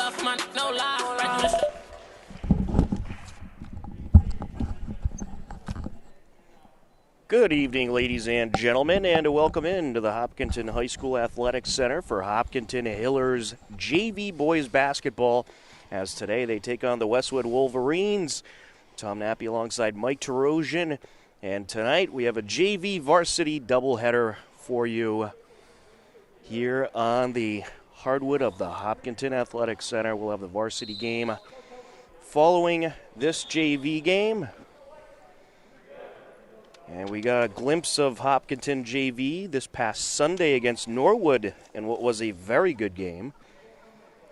enough money, no lie. Good evening, ladies and gentlemen, and welcome into the Hopkinton High School Athletics Center for Hopkinton Hillers JV Boys Basketball, as today they take on the Westwood Wolverines. Tom Nappy alongside Mike Terosian, and tonight we have a JV varsity doubleheader for you here on the hardwood of the Hopkinton Athletics Center. We'll have the varsity game following this JV game. And we got a glimpse of Hopkinton JV this past Sunday against Norwood in what was a very good game.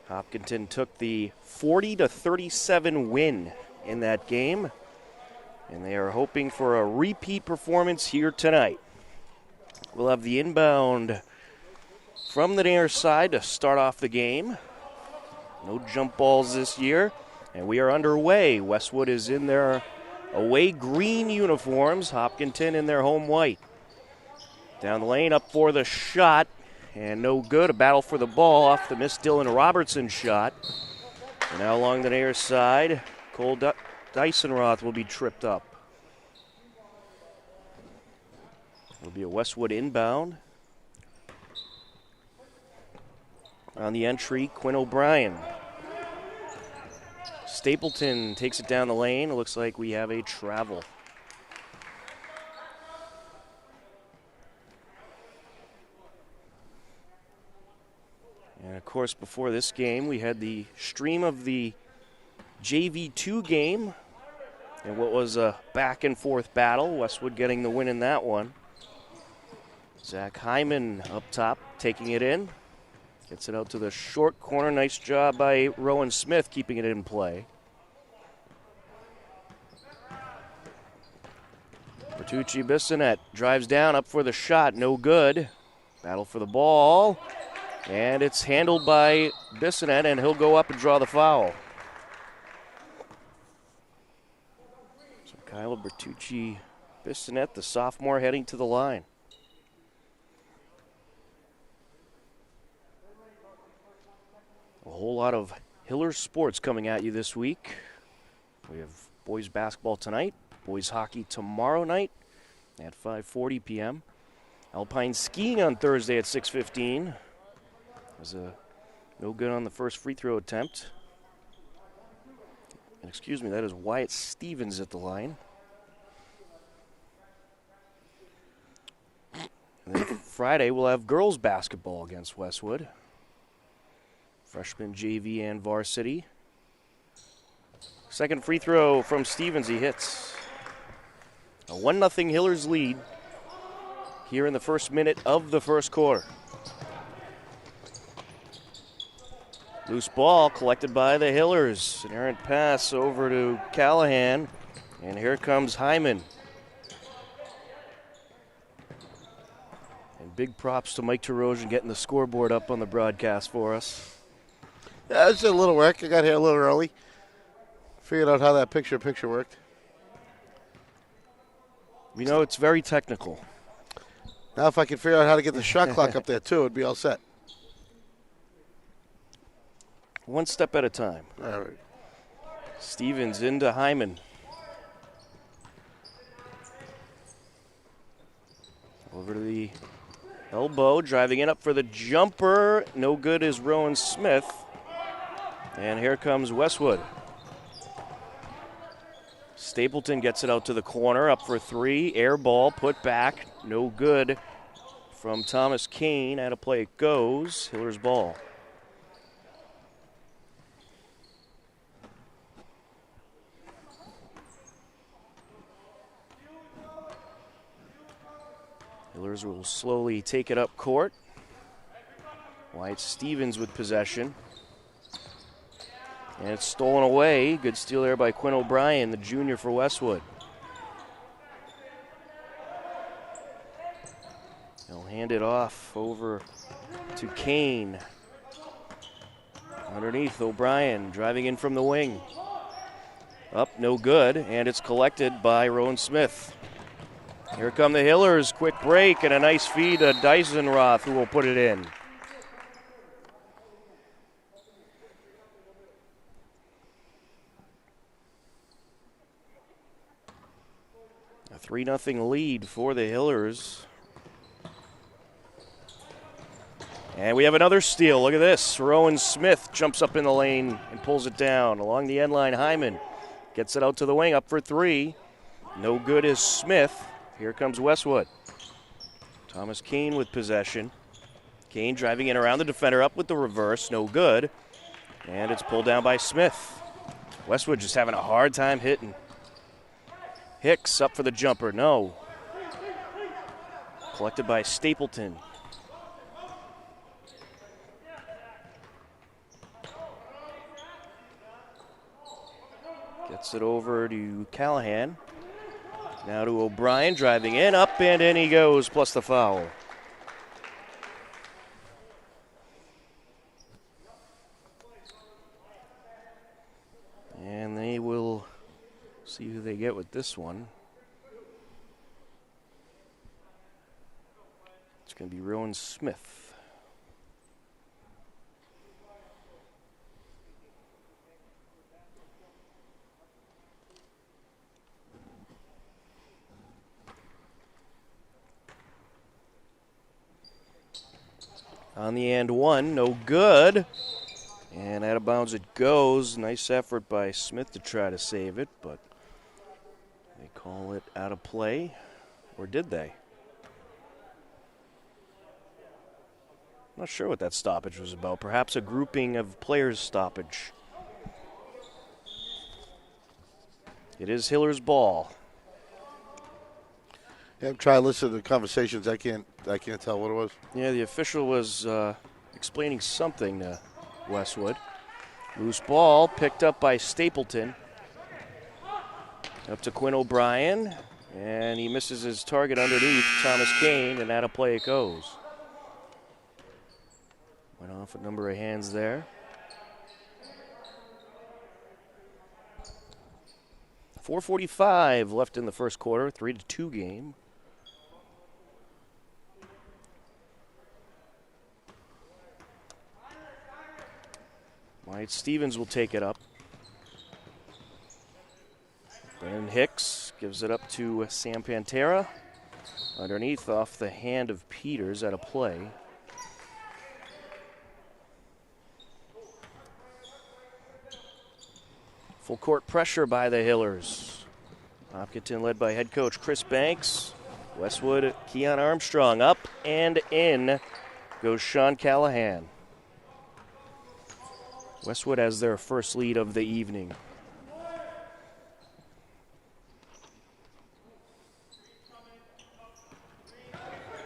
Hopkinton took the 40-37 win in that game, and they are hoping for a repeat performance here tonight. We'll have the inbound from the near side to start off the game. No jump balls this year, and we are underway. Westwood is in their away green uniforms, Hopkinton in their home white. Down the lane, up for the shot, and no good. A battle for the ball off the miss Dylan Robertson shot. And now along the near side, Cole Dysonroth will be tripped up. It'll be a Westwood inbound. On the entry, Quinn O'Brien. Stapleton takes it down the lane. It looks like we have a travel. And of course, before this game, we had the stream of the JV2 game and what was a back and forth battle. Westwood getting the win in that one. Zach Hyman up top, taking it in. Gets it out to the short corner. Nice job by Rowan Smith keeping it in play. Bertucci Bissonette drives down, up for the shot. No good. Battle for the ball. And it's handled by Bissonette, and he'll go up and draw the foul. So Kyle Bertucci Bissonette, the sophomore, heading to the line. A whole lot of Hillers sports coming at you this week. We have boys basketball tonight, boys hockey tomorrow night at 5:40 p.m. Alpine skiing on Thursday at 6:15. There's no good on the first free throw attempt. And excuse me, that is Wyatt Stevens at the line. And then Friday we'll have girls basketball against Westwood. Freshman, JV, and varsity. Second free throw from Stevens, he hits. A 1-0 Hillers lead here in the first minute of the first quarter. Loose ball collected by the Hillers. An errant pass over to Callahan, and here comes Hyman. And big props to Mike Terosian getting the scoreboard up on the broadcast for us. Yeah, it's a little work. I got here a little early. Figured out how that picture worked. You know, it's very technical. Now if I can figure out how to get the shot clock up there, too, it'd be all set. One step at a time. All right. Stevens into Hyman. Over to the elbow, driving it up for the jumper. No good is Rowan Smith. And here comes Westwood. Stapleton gets it out to the corner, up for three. Air ball, put back, no good from Thomas Kane. Out of play it goes. Hillers ball. Hillers will slowly take it up court. Wyatt Stevens with possession. And it's stolen away. Good steal there by Quinn O'Brien, the junior for Westwood. They'll hand it off over to Kane. Underneath, O'Brien driving in from the wing. Up, no good, and it's collected by Rowan Smith. Here come the Hillers. Quick break and a nice feed to Dysonroth, who will put it in. 3-0 lead for the Hillers. And we have another steal. Look at this. Rowan Smith jumps up in the lane and pulls it down. Along the end line, Hyman gets it out to the wing, up for three. No good is Smith. Here comes Westwood. Thomas Kane with possession. Kane driving in around the defender, up with the reverse. No good. And it's pulled down by Smith. Westwood just having a hard time hitting. Hicks up for the jumper. No. Collected by Stapleton. Gets it over to Callahan. Now to O'Brien, driving in, up and in he goes, plus the foul. And they will see who they get with this one. It's going to be Rowan Smith. On the and one, no good. And out of bounds it goes. Nice effort by Smith to try to save it, but they call it out of play. Or did they? Not sure what that stoppage was about. Perhaps a grouping of players stoppage. It is Hiller's ball. Yeah, I'm trying to listen to the conversations. I can't tell what it was. Yeah, the official was explaining something to Westwood. Loose ball picked up by Stapleton. Up to Quinn O'Brien, and he misses his target underneath Thomas Kane, and out of play it goes. Went off a number of hands there. 4:45 left in the first quarter, 3-2 game. Wyatt Stevens will take it up. Brandon Hicks gives it up to Sam Pantera. Underneath off the hand of Peters at a play. Full court pressure by the Hillers. Hopkinton led by head coach Chris Banks. Westwood, Keon Armstrong up and in goes Sean Callahan. Westwood has their first lead of the evening.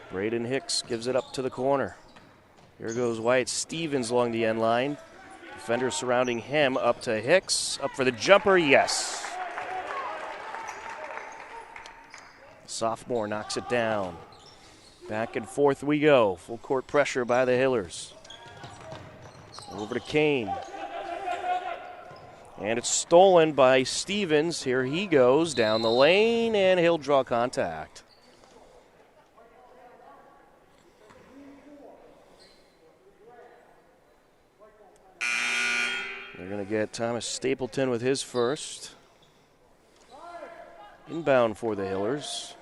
Braden Hicks gives it up to the corner. Here goes Wyatt Stevens along the end line. Defenders surrounding him, up to Hicks. Up for the jumper, yes. Sophomore knocks it down. Back and forth we go. Full court pressure by the Hillers. Over to Kane. And it's stolen by Stevens. Here he goes down the lane, and he'll draw contact. They're going to get Thomas Stapleton with his first. Inbound for the Hillers.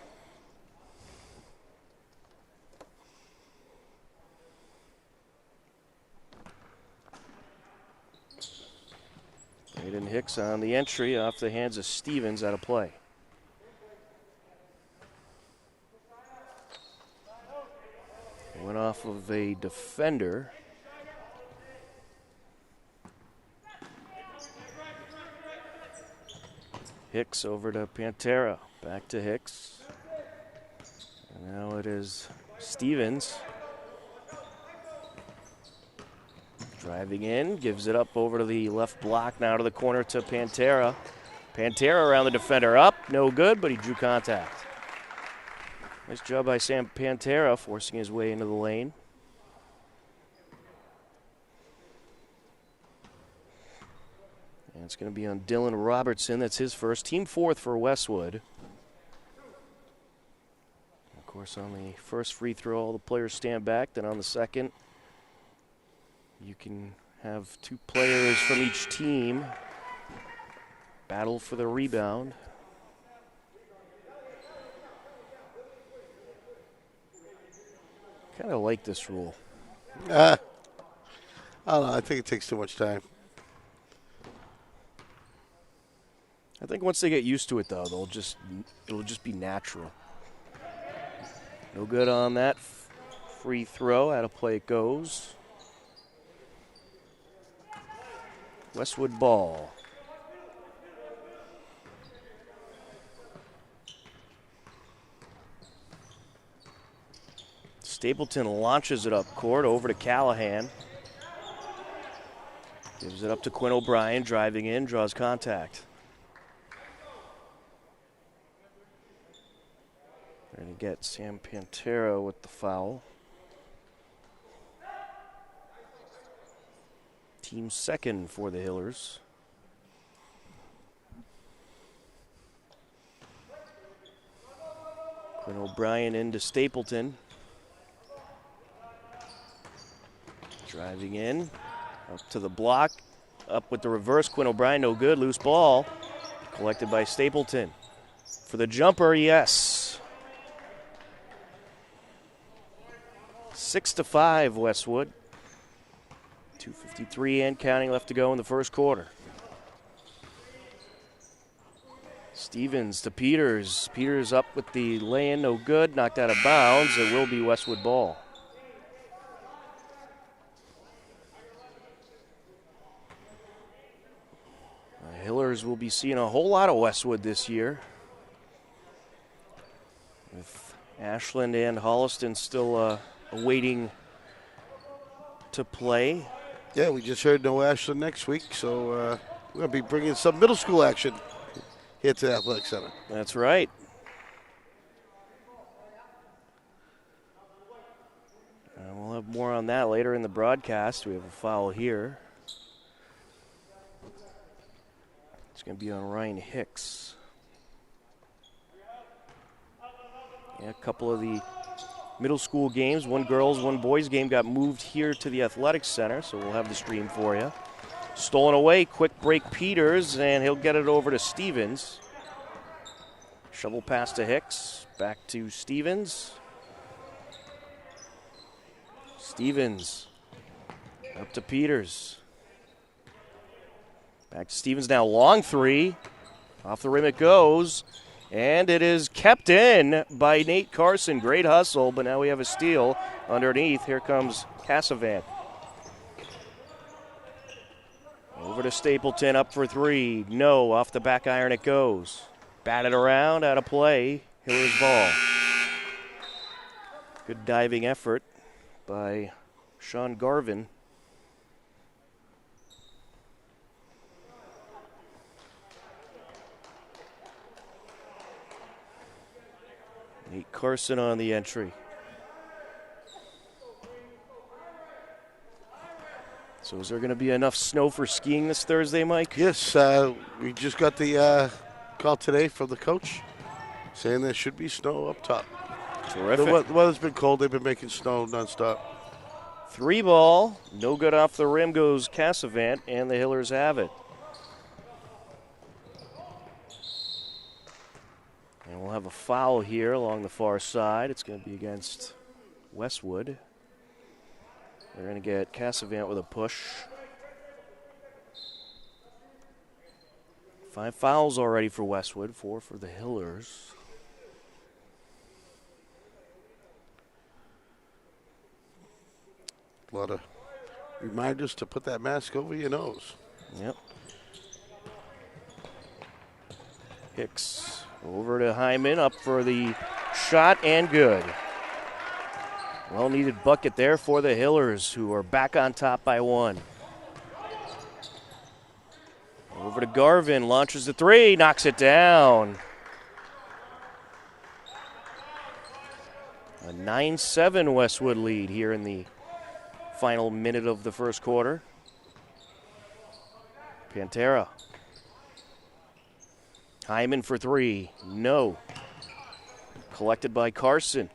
Braden Hicks on the entry off the hands of Stevens out of play. Went off of a defender. Hicks over to Pantera. Back to Hicks. And now it is Stevens. Driving in, gives it up over to the left block, now to the corner to Pantera. Pantera around the defender, up, no good, but he drew contact. Nice job by Sam Pantera, forcing his way into the lane. And it's going to be on Dylan Robertson, that's his first. Team fourth for Westwood. Of course, on the first free throw, all the players stand back, then on the second, you can have two players from each team battle for the rebound. kind of like this rule. I don't know. I think it takes too much time. I think once they get used to it, though, it'll just be natural. No good on that free throw. Out of play it goes. Westwood ball. Stapleton launches it up court over to Callahan. Gives it up to Quinn O'Brien, driving in, draws contact. We're going to get Sam Pantera with the foul. Team second for the Hillers. Quinn O'Brien into Stapleton. Driving in, up to the block, up with the reverse. Quinn O'Brien, no good, loose ball. Collected by Stapleton. For the jumper, yes. 6-5 Westwood. 2:53 and counting left to go in the first quarter. Stevens to Peters. Peters up with the lay-in, no good, knocked out of bounds. It will be Westwood ball. Hillers will be seeing a whole lot of Westwood this year, with Ashland and Holliston still awaiting to play. Yeah, we just heard no Ashland next week, so we're going to be bringing some middle school action here to the Athletic Center. That's right. We'll have more on that later in the broadcast. We have a foul here. It's going to be on Ryan Hicks. Yeah, a couple of the middle school games, one girls, one boys game got moved here to the Athletics Center, so we'll have the stream for you. Stolen away, quick break Peters, and he'll get it over to Stevens. Shovel pass to Hicks, back to Stevens. Stevens up to Peters. Back to Stevens now, long three. Off the rim it goes. And it is kept in by Nate Carson. Great hustle, but now we have a steal underneath. Here comes Cassavant. Over to Stapleton, up for three. No, off the back iron it goes. Batted around, out of play. Hillers ball. Good diving effort by Sean Garvin. Nate Carson on the entry. So is there going to be enough snow for skiing this Thursday, Mike? Yes, we just got the call today from the coach saying there should be snow up top. Terrific. The weather's been cold. They've been making snow nonstop. Three ball, no good off the rim goes Cassavant, and the Hillers have it. And we'll have a foul here along the far side. It's going to be against Westwood. They're going to get Cassavant with a push. 5 fouls already for Westwood, 4 for the Hillers. A lot of reminders to put that mask over your nose. Yep. Hicks over to Hyman, up for the shot, and good. Well-needed bucket there for the Hillers, who are back on top by 1. Over to Garvin, launches the three, knocks it down. A 9-7 Westwood lead here in the final minute of the first quarter. Pantera. Hyman for three. No. Collected by Carson.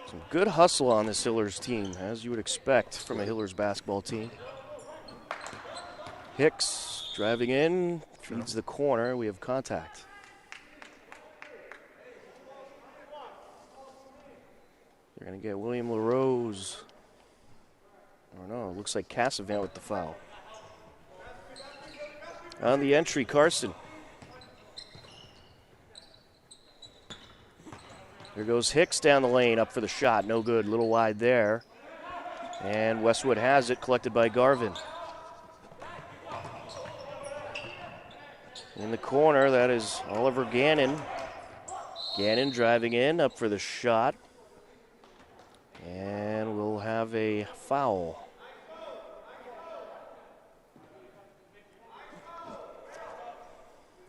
Some good hustle on this Hillers team, as you would expect from a Hillers basketball team. Hicks driving in, feeds the corner. We have contact. They're going to get William LaRose. Or no, it looks like Cassavant with the foul. On the entry, Carson. There goes Hicks down the lane, up for the shot. No good, a little wide there. And Westwood has it, collected by Garvin. In the corner, that is Oliver Gannon. Gannon driving in, up for the shot. And we'll have a foul.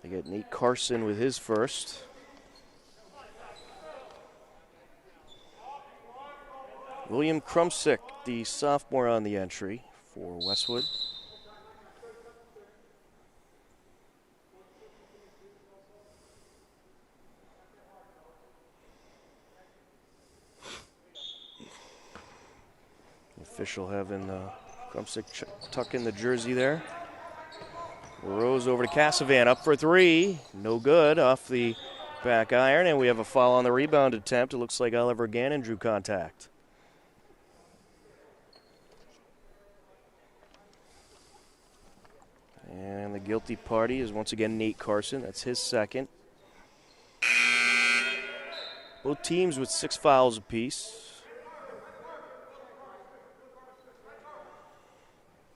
They get Nate Carson with his first. William Krumsick, the sophomore on the entry for Westwood. Official having Krumsick tuck in the jersey there. Rose over to Cassavant, up for three. No good, off the back iron, and we have a foul on the rebound attempt. It looks like Oliver Gannon drew contact. And the guilty party is once again Nate Carson. That's his second. Both teams with 6 fouls apiece.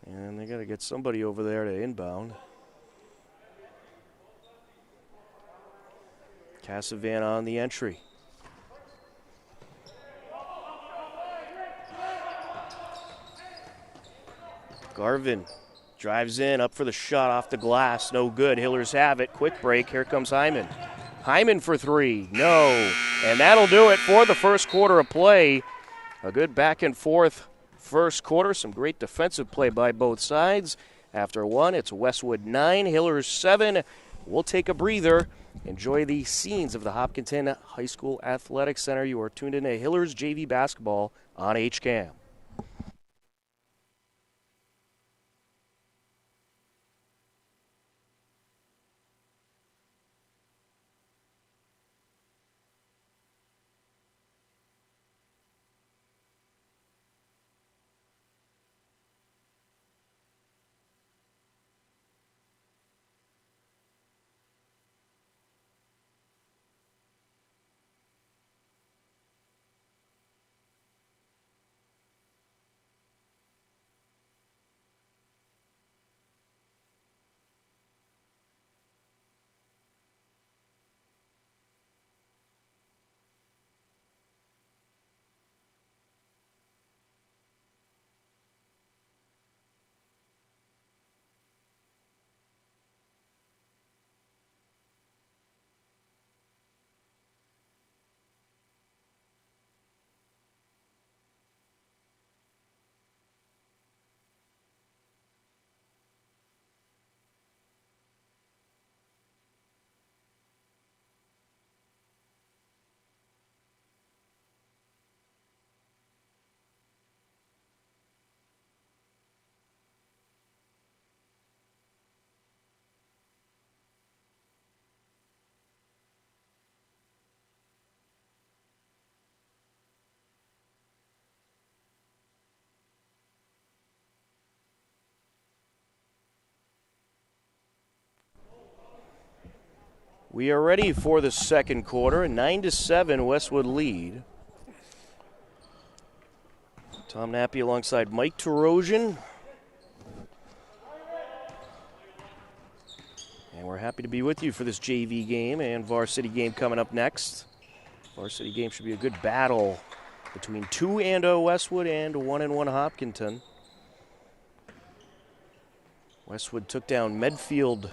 And they got to get somebody over there to inbound. Cassavant on the entry. Garvin drives in, up for the shot off the glass. No good. Hillers have it. Quick break. Here comes Hyman. Hyman for three. No. And that'll do it for the first quarter of play. A good back and forth first quarter. Some great defensive play by both sides. After one, it's Westwood 9, Hillers 7. We'll take a breather. Enjoy the scenes of the Hopkinton High School Athletic Center. You are tuned in to Hillers JV basketball on HCAM. We are ready for the second quarter. A 9-7 Westwood lead. Tom Nappy alongside Mike Terosian. And we're happy to be with you for this JV game and varsity game coming up next. Varsity game should be a good battle between 2-0 Westwood and 1-1 Hopkinton. Westwood took down Medfield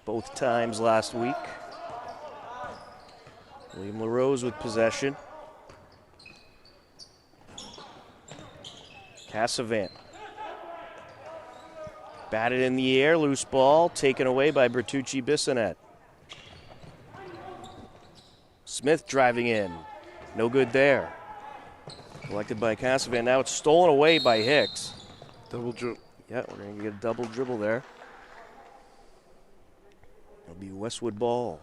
both times last week. William LaRose with possession. Cassavant. Batted in the air, loose ball, taken away by Bertucci Bissonette. Smith driving in. No good there. Collected by Cassavant. Now it's stolen away by Hicks. Double dribble. Yeah, we're going to get a double dribble there. It'll be Westwood ball.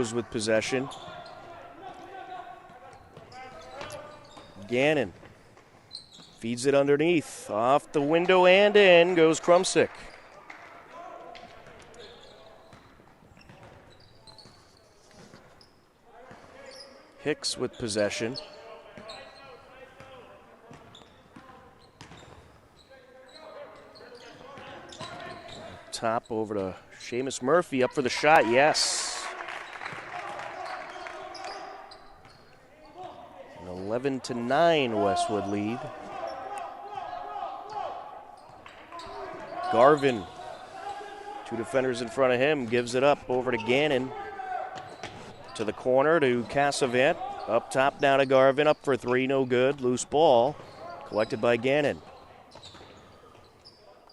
LaRose with possession. Gannon feeds it underneath. Off the window and in goes Krumsick. Hicks with possession. Top over to Seamus Murphy, up for the shot, yes. An 11-9 Westwood lead. Garvin, two defenders in front of him, gives it up over to Gannon. To the corner to Cassavant. Up top now to Garvin, up for three, no good. Loose ball, collected by Gannon.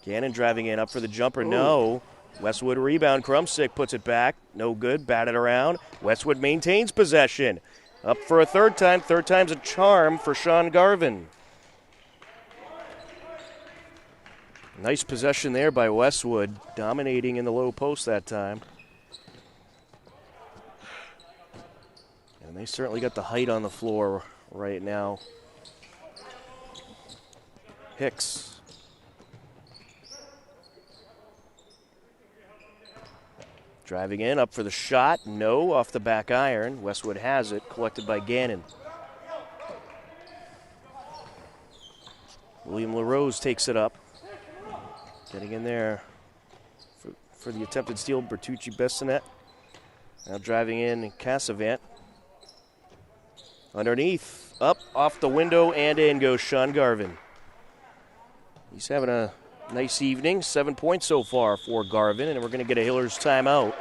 Gannon driving in, up for the jumper, no. Westwood rebound, Krumsick puts it back, no good, batted around. Westwood maintains possession. Up for a third time's a charm for Sean Garvin. Nice possession there by Westwood, dominating in the low post that time. And they certainly got the height on the floor right now. Hicks. Driving in, up for the shot. No, off the back iron. Westwood has it, collected by Gannon. William LaRose takes it up. Getting in there for the attempted steal, Bertucci Bessinet. Now driving in, Cassavant. Underneath, up, off the window, and in goes Sean Garvin. He's having a nice evening. 7 points so far for Garvin, and we're going to get a Hillers timeout.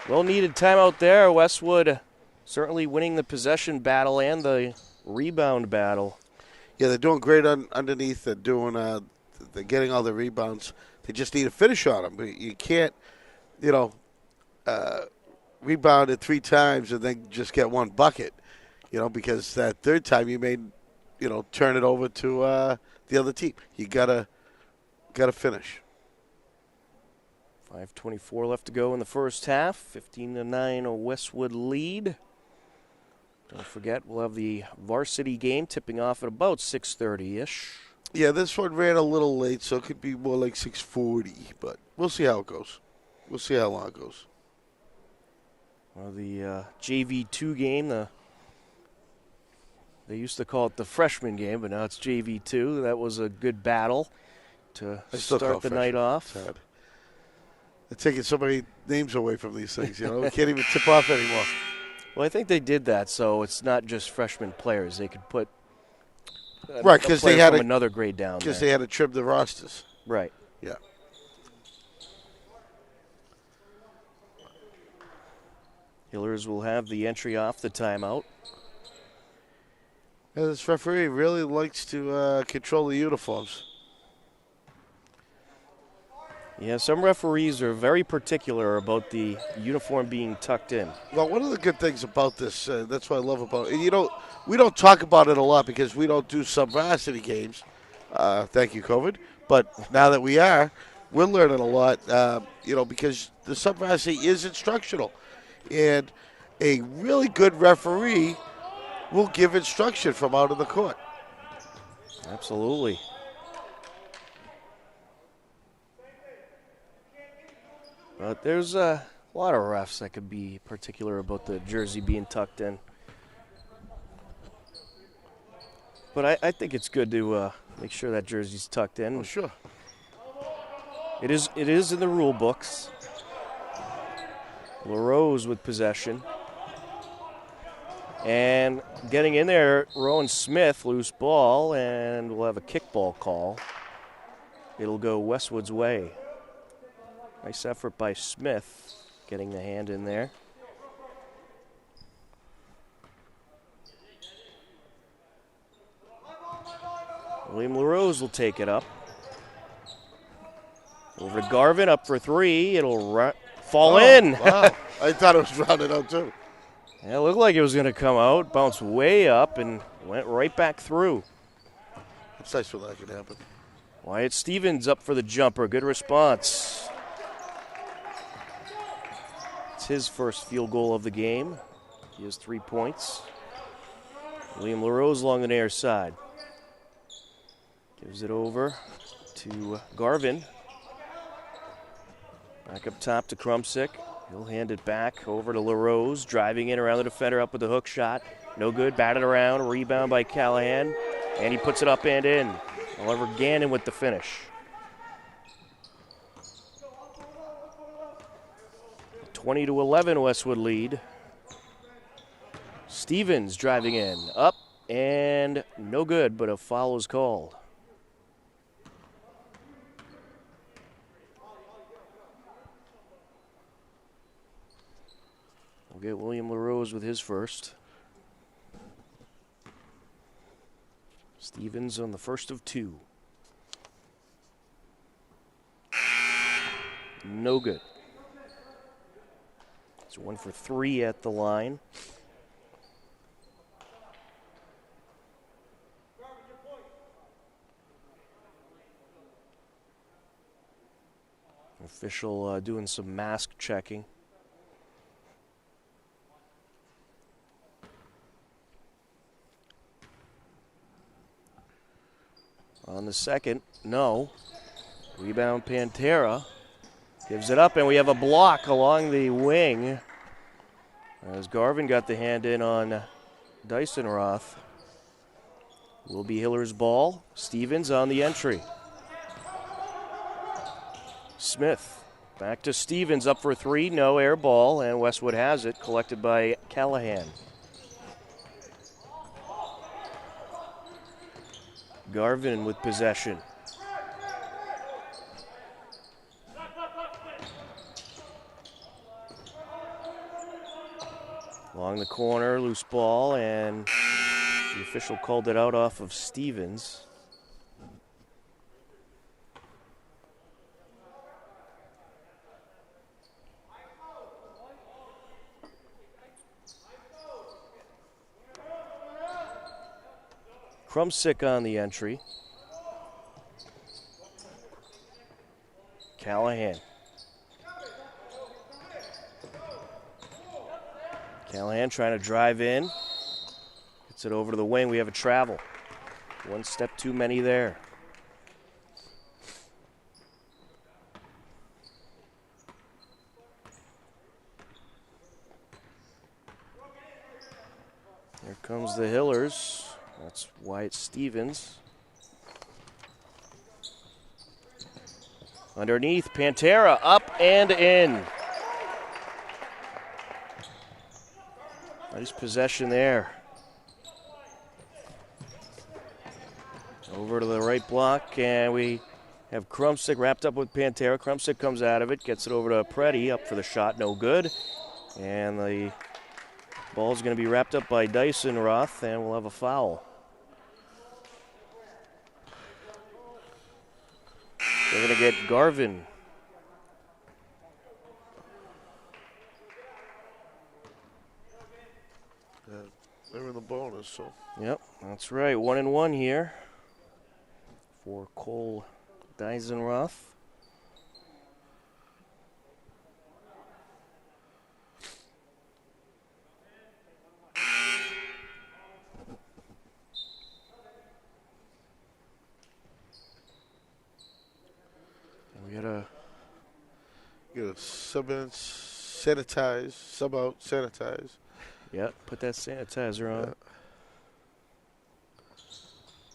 Well-needed timeout there. Westwood certainly winning the possession battle and the rebound battle. Yeah, they're doing great underneath. They're doing. They're getting all the rebounds. They just need a finish on them. But you can't, rebound it 3 times and then just get one bucket. Because that third time you may, turn it over to the other team. You gotta finish. 5:24 left to go in the first half. 15-9 a Westwood lead. Don't forget, we'll have the varsity game tipping off at about 6:30-ish. Yeah, this one ran a little late, so it could be more like 6:40. But we'll see how it goes. We'll see how long it goes. Well, the JV2 game, they used to call it the freshman game, but now it's JV2. That was a good battle to start the night off. Sad. They're taking so many names away from these things, We can't even tip off anymore. Well, I think they did that so it's not just freshman players. They could put right, because they had another grade down. Because they had to trim the rosters. Right. Yeah. Hillers will have the entry off the timeout. Yeah, this referee really likes to control the uniforms. Yeah, some referees are very particular about the uniform being tucked in. Well, one of the good things about this, that's what I love about it, we don't talk about it a lot because we don't do sub-varsity games. Thank you, COVID. But now that we are, we're learning a lot, because the sub-varsity is instructional. And a really good referee will give instruction from out of the court. Absolutely. But there's a lot of refs that could be particular about the jersey being tucked in. But I think it's good to make sure that jersey's tucked in. Oh, sure. It is in the rule books. LaRose with possession. And getting in there, Rowan Smith, loose ball, and we'll have a kickball call. It'll go Westwood's way. Nice effort by Smith, getting the hand in there. William LaRose will take it up. Over to Garvin, up for three. It'll fall in. Wow. I thought it was rounded out, too. Yeah, it looked like it was going to come out, bounced way up, and went right back through. It's nice when that can happen. Wyatt Stevens up for the jumper. Good response. his first field goal of the game. He has 3 points. William LaRose along the near side. Gives it over to Garvin. Back up top to Krumsick. He'll hand it back over to LaRose. Driving in around the defender, up with the hook shot. No good, batted around, rebound by Callahan. And he puts it up and in. Oliver Gannon with the finish. 20-11 Westwood lead. Stevens driving in, up and no good, but a foul is called. We'll get William LaRose with his first. Stevens on the first of 2. No good. It's 1 for 3 at the line. Official doing some mask checking. On the second, no. Rebound Pantera. Gives it up, and we have a block along the wing as Garvin got the hand in on Dyson-Roth. Will be Hiller's ball. Stevens on the entry. Smith back to Stevens, up for 3, no, air ball, and Westwood has it, collected by Callahan. Garvin with possession. Along the corner, loose ball, and the official called it out off of Stevens. Krumsick on the entry. Callahan. Callahan trying to drive in. Gets it over to the wing. We have a travel. 1 step too many there. Here comes the Hillers. That's Wyatt Stevens. Underneath, Pantera up and in. Nice possession there. Over to the right block, and we have Krumsick wrapped up with Pantera. Krumsick comes out of it, gets it over to Preddy, up for the shot, no good. And the ball's going to be wrapped up by Dyson-Roth, and we'll have a foul. They're going to get Garvin. They're in the bonus, so. Yep, that's right. 1-1 here for Cole Dyson-Roth. We got a sub in, sanitize, sub out, sanitize. Yep, put that sanitizer on.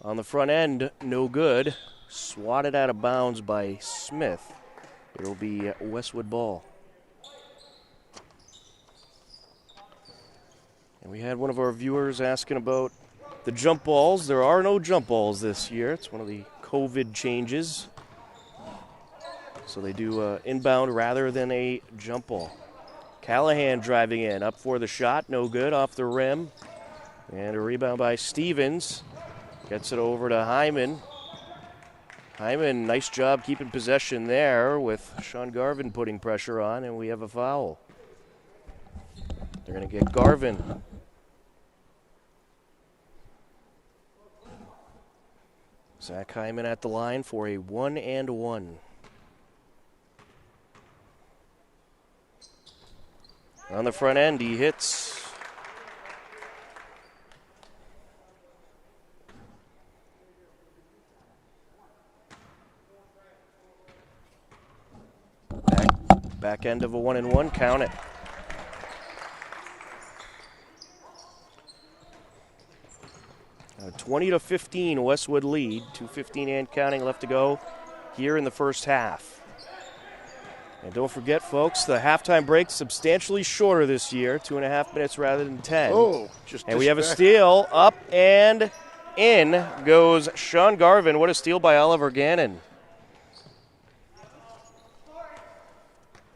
On the front end, no good. Swatted out of bounds by Smith. It'll be Westwood ball. And we had one of our viewers asking about the jump balls. There are no jump balls this year. It's one of the COVID changes. So they do inbound rather than a jump ball. Callahan driving in, up for the shot, no good, off the rim. And a rebound by Stevens. Gets it over to Hyman. Hyman, nice job keeping possession there with Sean Garvin putting pressure on, and we have a foul. They're going to get Garvin. Zach Hyman at the line for a 1-and-1. On the front end, he hits. Back end of a 1-and-1, count it. A 20-15 Westwood lead, 2:15 and counting left to go here in the first half. And don't forget, folks, the halftime break substantially shorter this year, 2.5 minutes rather than 10. Oh, and we have a steal, up and in goes Sean Garvin. What a steal by Oliver Gannon.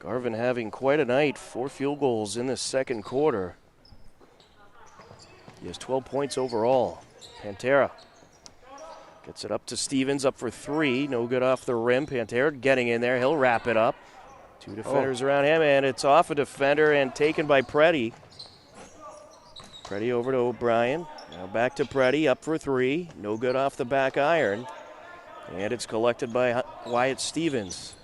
Garvin having quite a night, 4 field goals in the second quarter. He has 12 points overall. Pantera gets it up to Stevens, up for 3. No good off the rim. Pantera getting in there. He'll wrap it up. 2 defenders around him, and it's off a defender and taken by Preddy. Preddy over to O'Brien. Now back to Preddy, up for 3. No good off the back iron. And it's collected by Wyatt Stevens.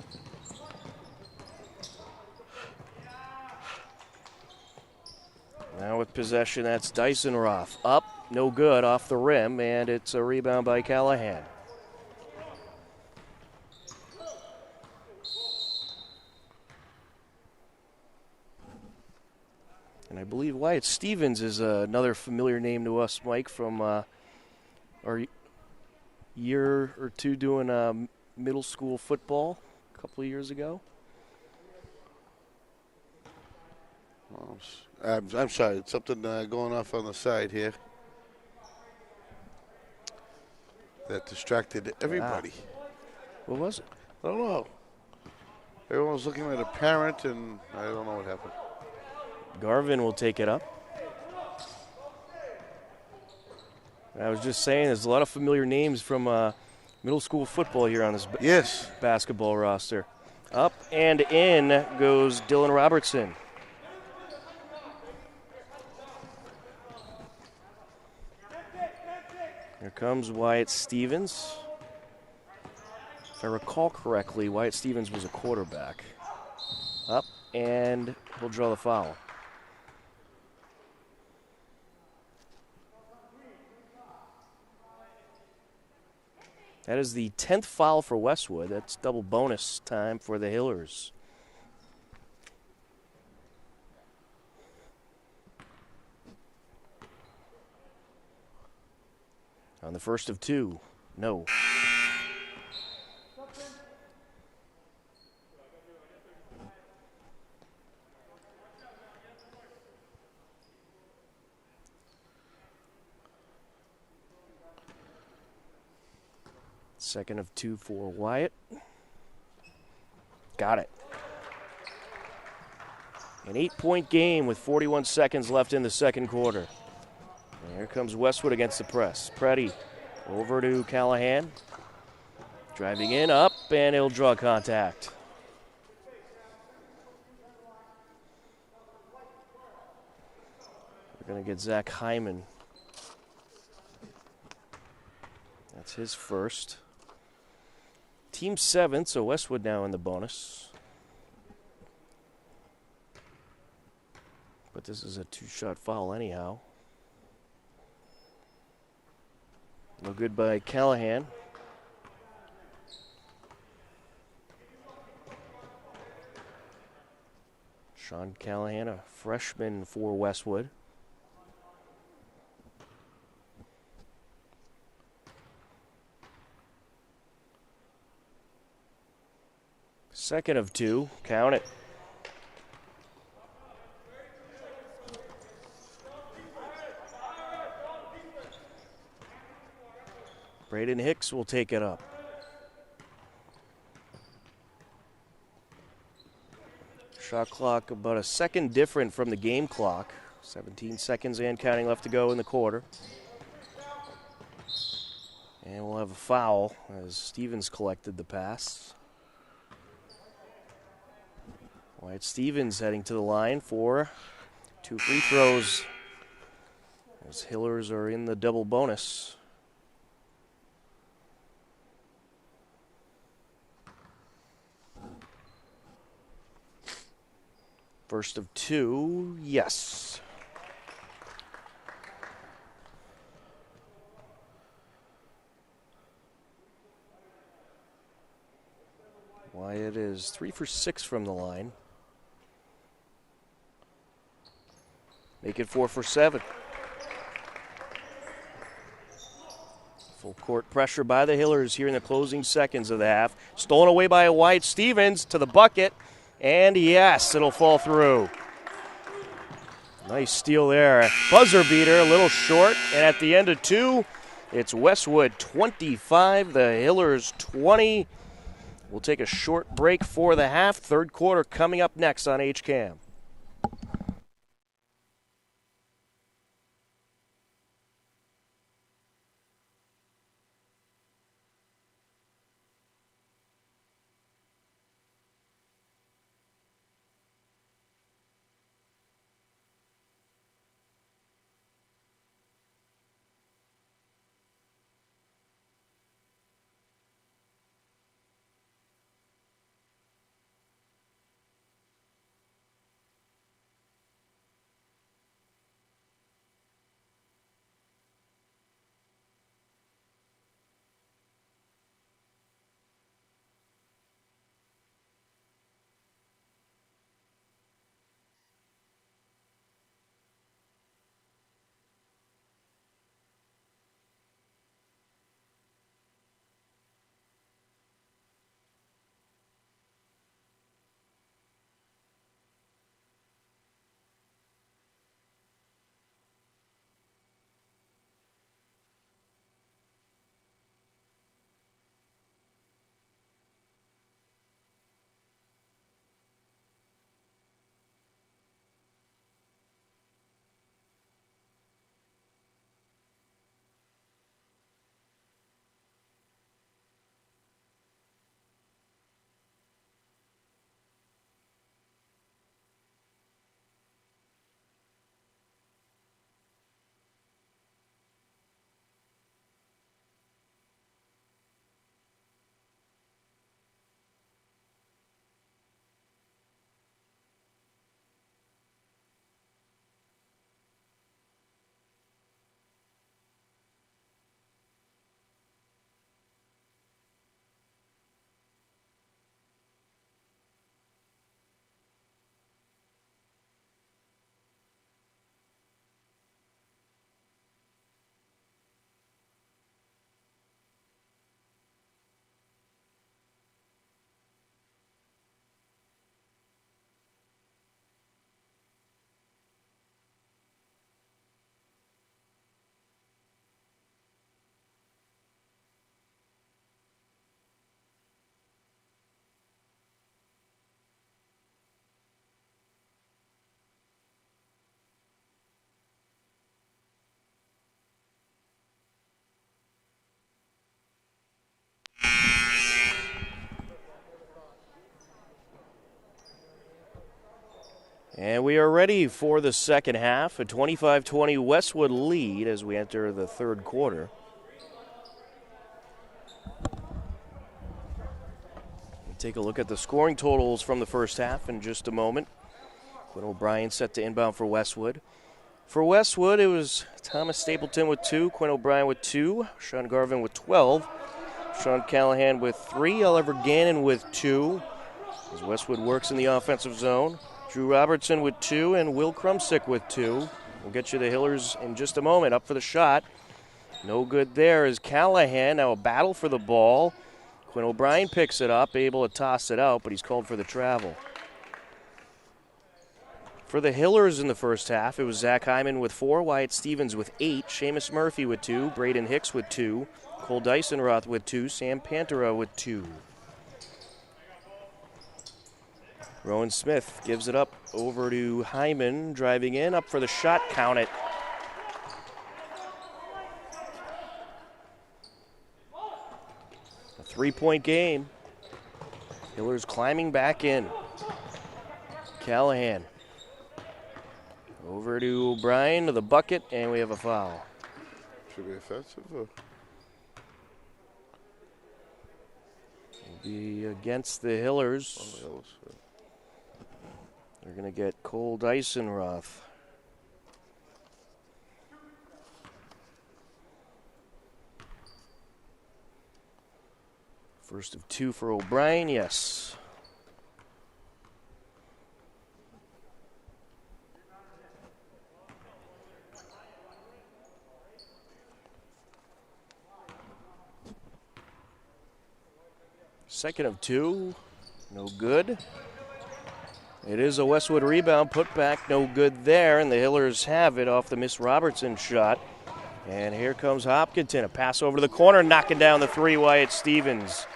Now with possession, that's Dyson Roth. Up, no good, off the rim, and it's a rebound by Callahan. And I believe Wyatt Stevens is another familiar name to us, Mike, from our year or two doing middle school football a couple of years ago. I'm sorry, it's something going off on the side here that distracted everybody. What was it? I don't know. Everyone was looking at a parent, and I don't know what happened. Garvin will take it up. I was just saying, there's a lot of familiar names from middle school football here on this basketball roster. Up and in goes Dylan Robertson. Here comes Wyatt Stevens. If I recall correctly, Wyatt Stevens was a quarterback. Up, and he'll draw the foul. That is the 10th foul for Westwood. That's double bonus time for the Hillers. On the first of 2, no. Second of 2 for Wyatt. Got it. An 8-point game with 41 seconds left in the second quarter. And here comes Westwood against the press. Preddy over to Callahan. Driving in, up, and he'll draw contact. We're going to get Zach Hyman. That's his first. Team 7, so Westwood now in the bonus. But this is a 2-shot foul anyhow. No good by Callahan. Sean Callahan, a freshman for Westwood. Second of 2, count it. Braden Hicks will take it up. Shot clock about a second different from the game clock. 17 seconds and counting left to go in the quarter. And we'll have a foul as Stevens collected the pass. Wyatt Stevens heading to the line for 2 free throws as Hillers are in the double bonus. First of two, yes. Wyatt is 3 for 6 from the line. Make it 4 for 7. Full court pressure by the Hillers here in the closing seconds of the half. Stolen away by Wyatt Stevens to the bucket. And yes, it'll fall through. Nice steal there. Buzzer beater, a little short. And at the end of two, it's Westwood 25, the Hillers 20. We'll take a short break for the half. Third quarter coming up next on HCAM. And we are ready for the second half. A 25-20 Westwood lead as we enter the third quarter. We'll take a look at the scoring totals from the first half in just a moment. Quinn O'Brien set to inbound for Westwood. For Westwood, it was Thomas Stapleton with 2, Quinn O'Brien with 2, Sean Garvin with 12, Sean Callahan with 3, Oliver Gannon with 2, as Westwood works in the offensive zone. Drew Robertson with 2 and Will Krumsick with 2. We'll get you the Hillers in just a moment. Up for the shot. No good there is Callahan. Now a battle for the ball. Quinn O'Brien picks it up, able to toss it out, but he's called for the travel. For the Hillers in the first half, it was Zach Hyman with 4, Wyatt Stevens with 8, Seamus Murphy with 2, Braden Hicks with 2, Cole Dysenroth with 2, Sam Pantera with 2. Rowan Smith gives it up over to Hyman, driving in, up for the shot, count it. A 3-point game. Hillers climbing back in. Callahan. Over to O'Brien to the bucket, and we have a foul. Should be offensive or? Will be against the Hillers. Oh, the Hillers. They're going to get Cole Dysenroth. First of 2 for O'Brien, yes. Second of 2, no good. It is a Westwood rebound, put back, no good there, and the Hillers have it off the Miss Robertson shot. And here comes Hopkinton, a pass over to the corner, knocking down the 3, Wyatt Stevens.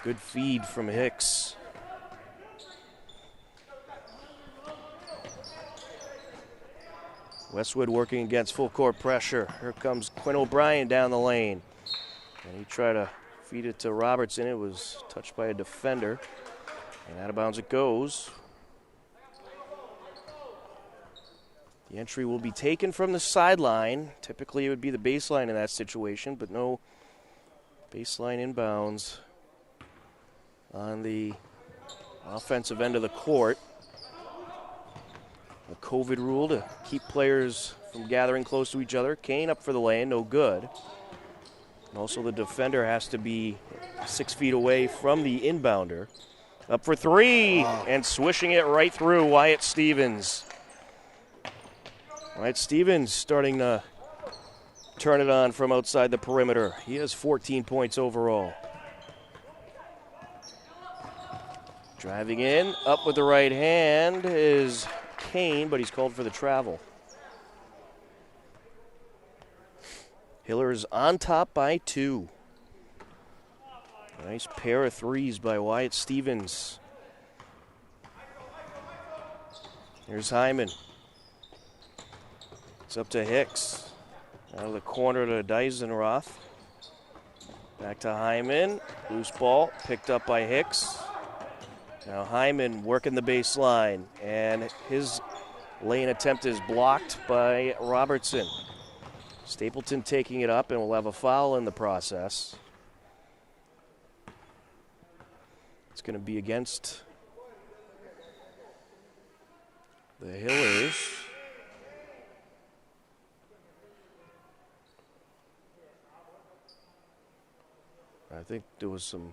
Good feed from Hicks. Westwood working against full court pressure. Here comes Quinn O'Brien down the lane. And he tried to feed it to Robertson. It was touched by a defender. And out of bounds it goes. The entry will be taken from the sideline. Typically it would be the baseline in that situation, but no baseline inbounds on the offensive end of the court. A COVID rule to keep players from gathering close to each other. Kane up for the lane, no good. And also the defender has to be 6 feet away from the inbounder. Up for 3, and swishing it right through Wyatt Stevens. Wyatt Stevens starting to turn it on from outside the perimeter. He has 14 points overall. Driving in, up with the right hand is Kane, but he's called for the travel. Hillers on top by 2. Nice pair of 3s by Wyatt Stevens. Here's Hyman. It's up to Hicks. Out of the corner to Dysenroth. Back to Hyman. Loose ball picked up by Hicks. Now Hyman working the baseline, and his lane attempt is blocked by Robertson. Stapleton taking it up, and will have a foul in the process. It's going to be against the Hillers. I think there was some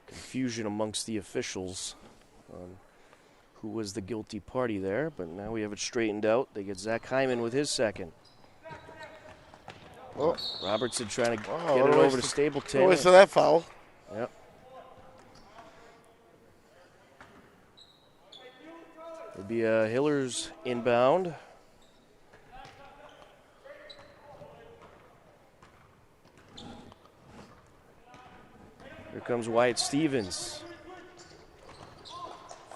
confusion amongst the officials on who was the guilty party there, but now we have it straightened out. They get Zach Hyman with his second. Oh. Robertson trying to get it over to Stapleton. Oh, so that foul. Yep. It'll be a Hillers inbound. Here comes Wyatt Stevens.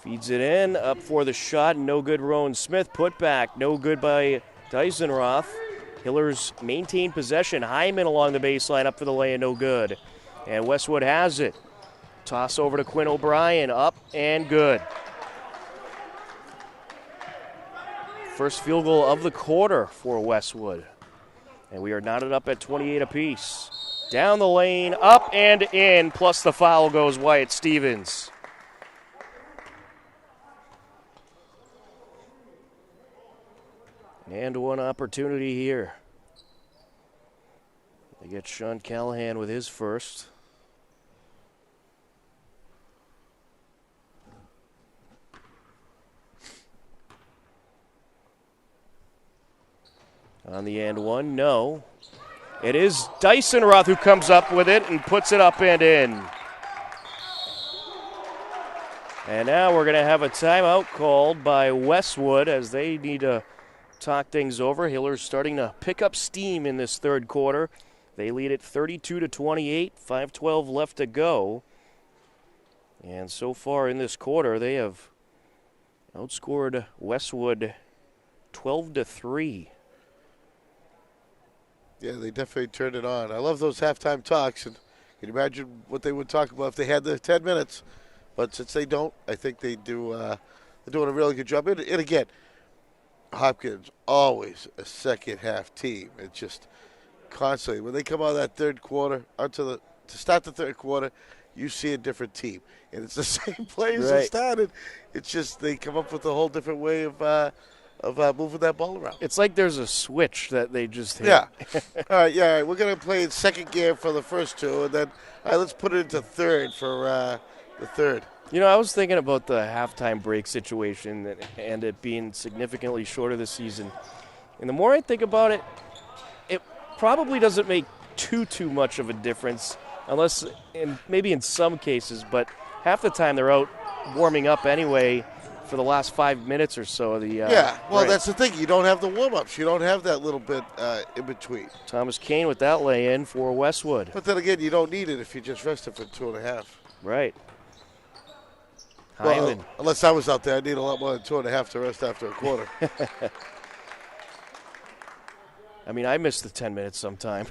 Feeds it in, up for the shot, no good. Rowan Smith, put back, no good by Dysenroth. Hillers maintain possession. Hyman along the baseline, up for the lay, no good. And Westwood has it. Toss over to Quinn O'Brien, up and good. First field goal of the quarter for Westwood. And we are knotted up at 28 apiece. Down the lane, up and in, plus the foul goes Wyatt Stevens. And one opportunity here. They get Sean Callahan with his first. On the and one, no. It is Dysenroth who comes up with it and puts it up and in. And now we're going to have a timeout called by Westwood as they need to talk things over. Hillers starting to pick up steam in this third quarter. They lead it 32-28, 5:12 left to go. And so far in this quarter, they have outscored Westwood 12-3. Yeah, they definitely turned it on. I love those halftime talks, and can you imagine what they would talk about if they had the 10 minutes? But since they don't, I think they do. They're doing a really good job. And again, Hopkins always a second half team. It's just constantly when they come out of that third quarter to start the third quarter, you see a different team. And it's the same players that Right. started. It's just they come up with a whole different way of moving that ball around. It's like there's a switch that they just hit. Yeah. All right, we're going to play in second gear for the first two, and then let's put it into third for the third. I was thinking about the halftime break situation and it being significantly shorter this season. And the more I think about it, it probably doesn't make too much of a difference, unless maybe in some cases, but half the time they're out warming up anyway for the last 5 minutes or so of the break. That's the thing. You don't have the warm-ups. You don't have that little bit in between. Thomas Kane with that lay-in for Westwood. But then again, you don't need it if you just rested for 2.5. Right. Well, Hyman. unless I was out there, I'd need a lot more than 2.5 to rest after a quarter. I mean, I missed the 10 minutes sometime.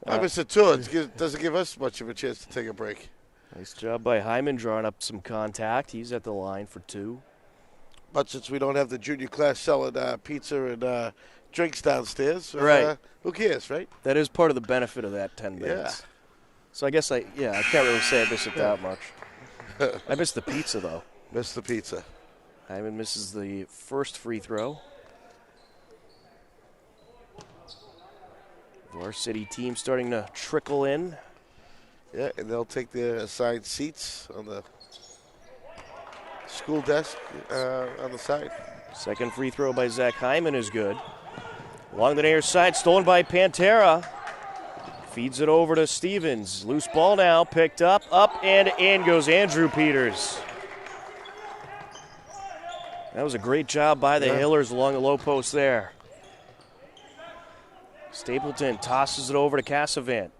I missed it too. It doesn't give us much of a chance to take a break. Nice job by Hyman drawing up some contact. He's at the line for 2. But since we don't have the junior class selling pizza and drinks downstairs, right? Who cares, right? That is part of the benefit of that 10 minutes. Yeah. So I guess I can't really say I miss it that much. I missed the pizza, though. Missed the pizza. Hyman misses the first free throw. Varsity team starting to trickle in. Yeah, and they'll take their assigned seats on the school desk on the side. Second free throw by Zach Hyman is good. Along the near side, stolen by Pantera. Feeds it over to Stevens. Loose ball now, picked up and in goes Andrew Peters. That was a great job by the Hillers along the low post there. Stapleton tosses it over to Cassavant.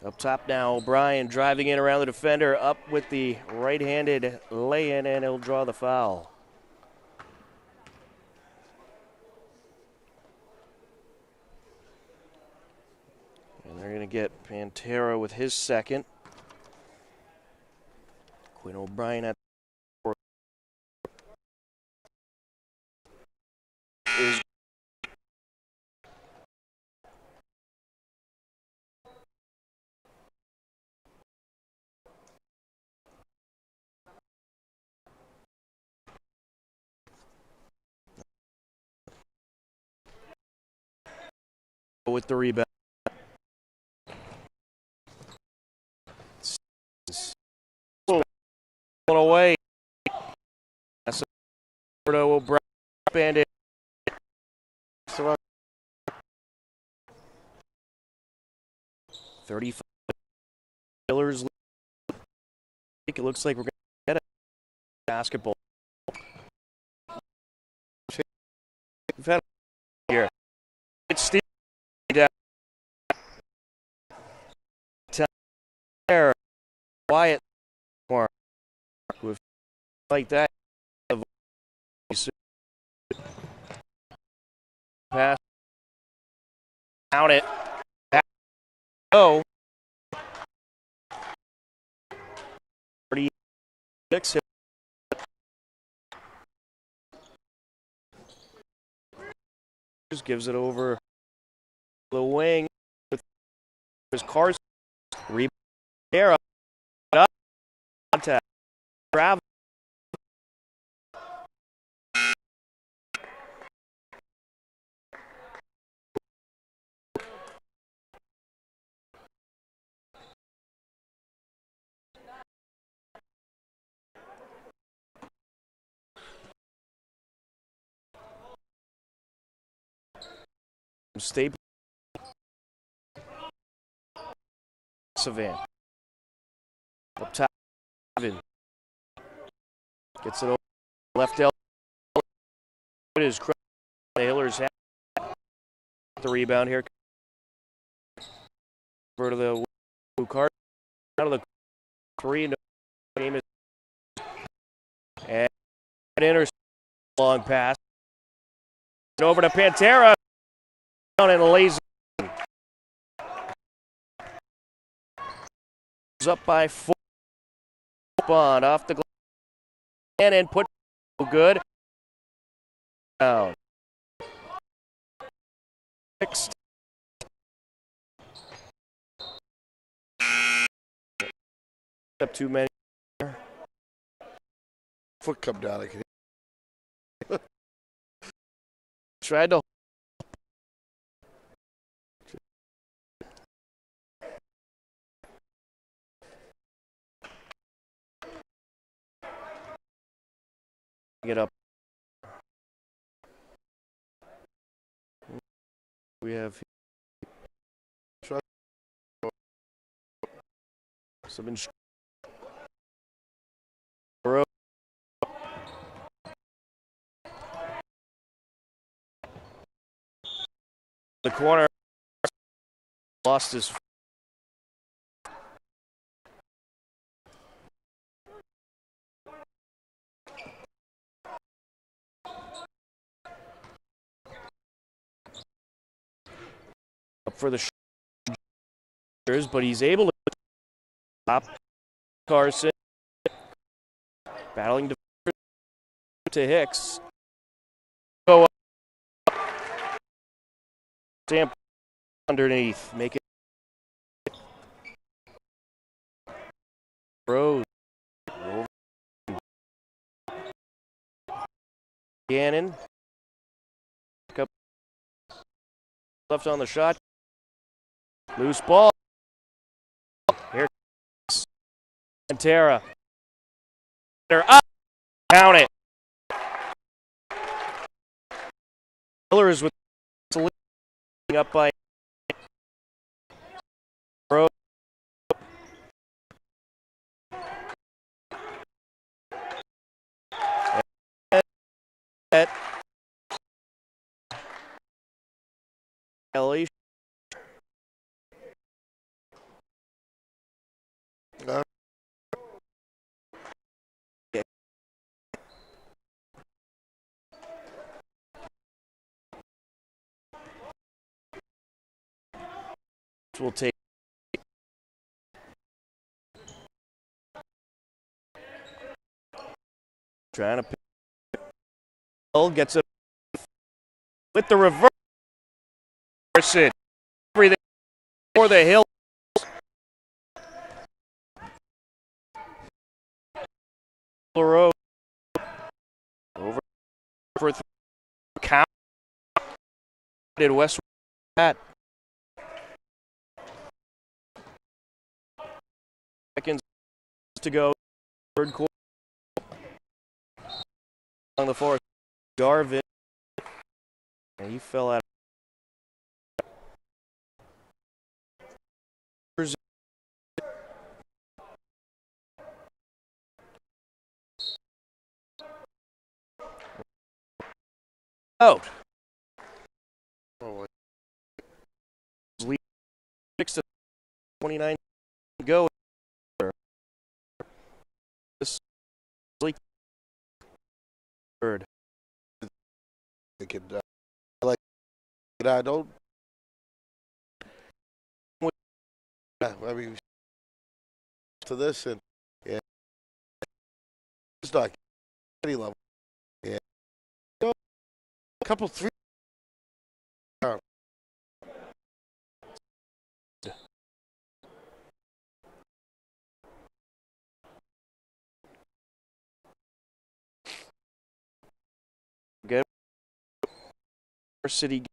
Up top now, O'Brien driving in around the defender, up with the right-handed lay-in, and he'll draw the foul. And they're going to get Pantera with his second. Quinn O'Brien at is with the rebound. Away. That's O'Brien bandit. 35 Killers. It looks like we're going to get a basketball. We've had a here. It's Steve down. There. Wyatt with like that. Pass. Down it. Go. 36. Just gives it over the wing with his Carson. Rebound. Up. Contact. Travel. Staple. Savant. Up top. Gets it over. Left elbow. It is Hillers have the rebound here. Over to the card. Out of the 3. No game is. And enters long pass. Over to Pantera. And lays up by 4. Bond off the glass and put good down. 6. Up too many. Foot come down. I can Tried to. Get up. We have some the corner lost his. Up for the but he's able to stop Carson. Battling to Hicks. Go up. Stamp underneath. Make it. Rose. Gannon. Left on the shot. Loose ball. Here. Pantera. They're up. Count it. Miller is with up by Rose. Ellie. Will take trying to pick. Gets it with the reverse. Everything for the hill. Road over for count. Did Westwood at seconds to go. Third quarter on the fourth. Garvin, and he fell out. Out. Lead 6 to 29 go. This leak third. They could like I don't. I mean, to this and yeah, it's not any level. Yeah, a couple three. Good. Varsity.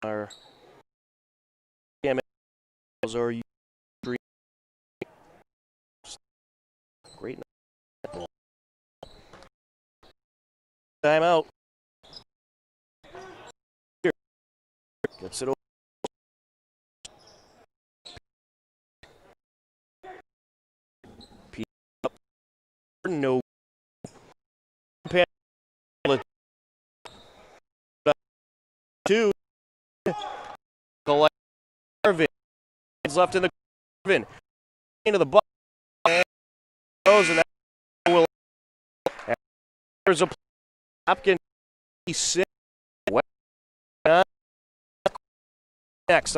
Our are you great timeout. Gets it over. No two. Garvin left in the Garvin into the butt. Goes and that will. There's a Hopkins. He's next.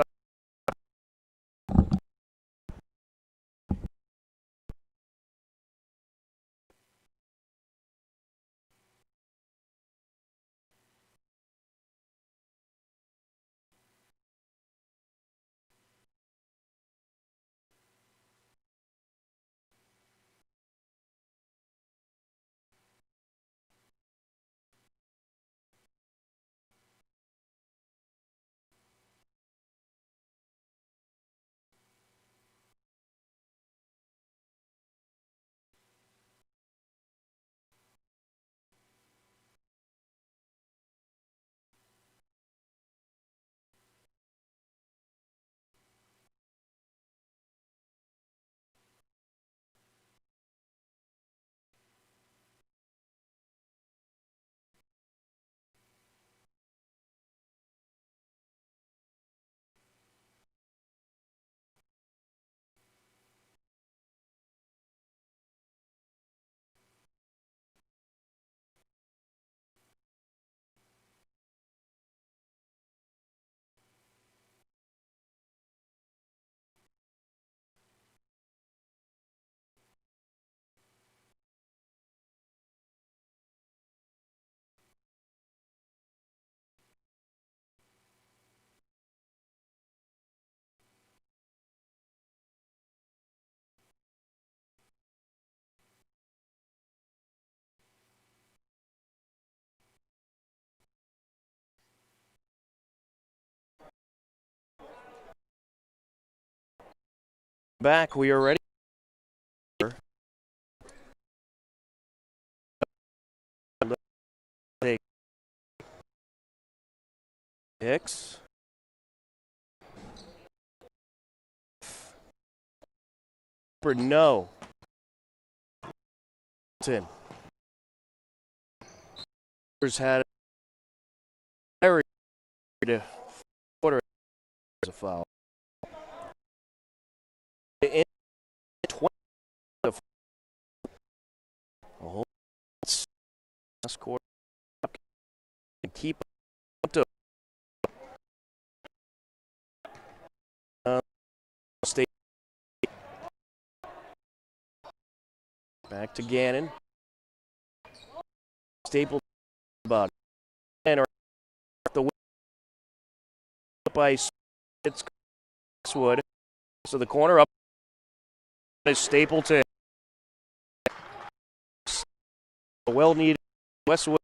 Back, we are ready. Hicks. No. Had a quarter as a foul. In 20 score and keep up to state. Back to Gannon. Staple about and the win by it's Westwood. So the corner up is Stapleton. Well needed Westwood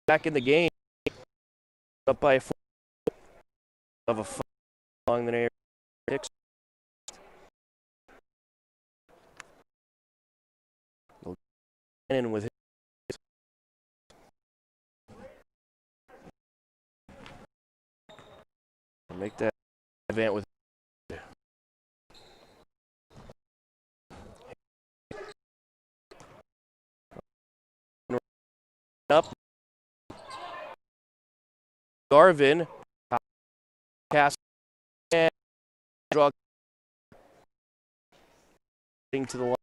back in the game. Up by a foot of a foul along the near Hicks. In with make that event with up Garvin cast and draw to the line.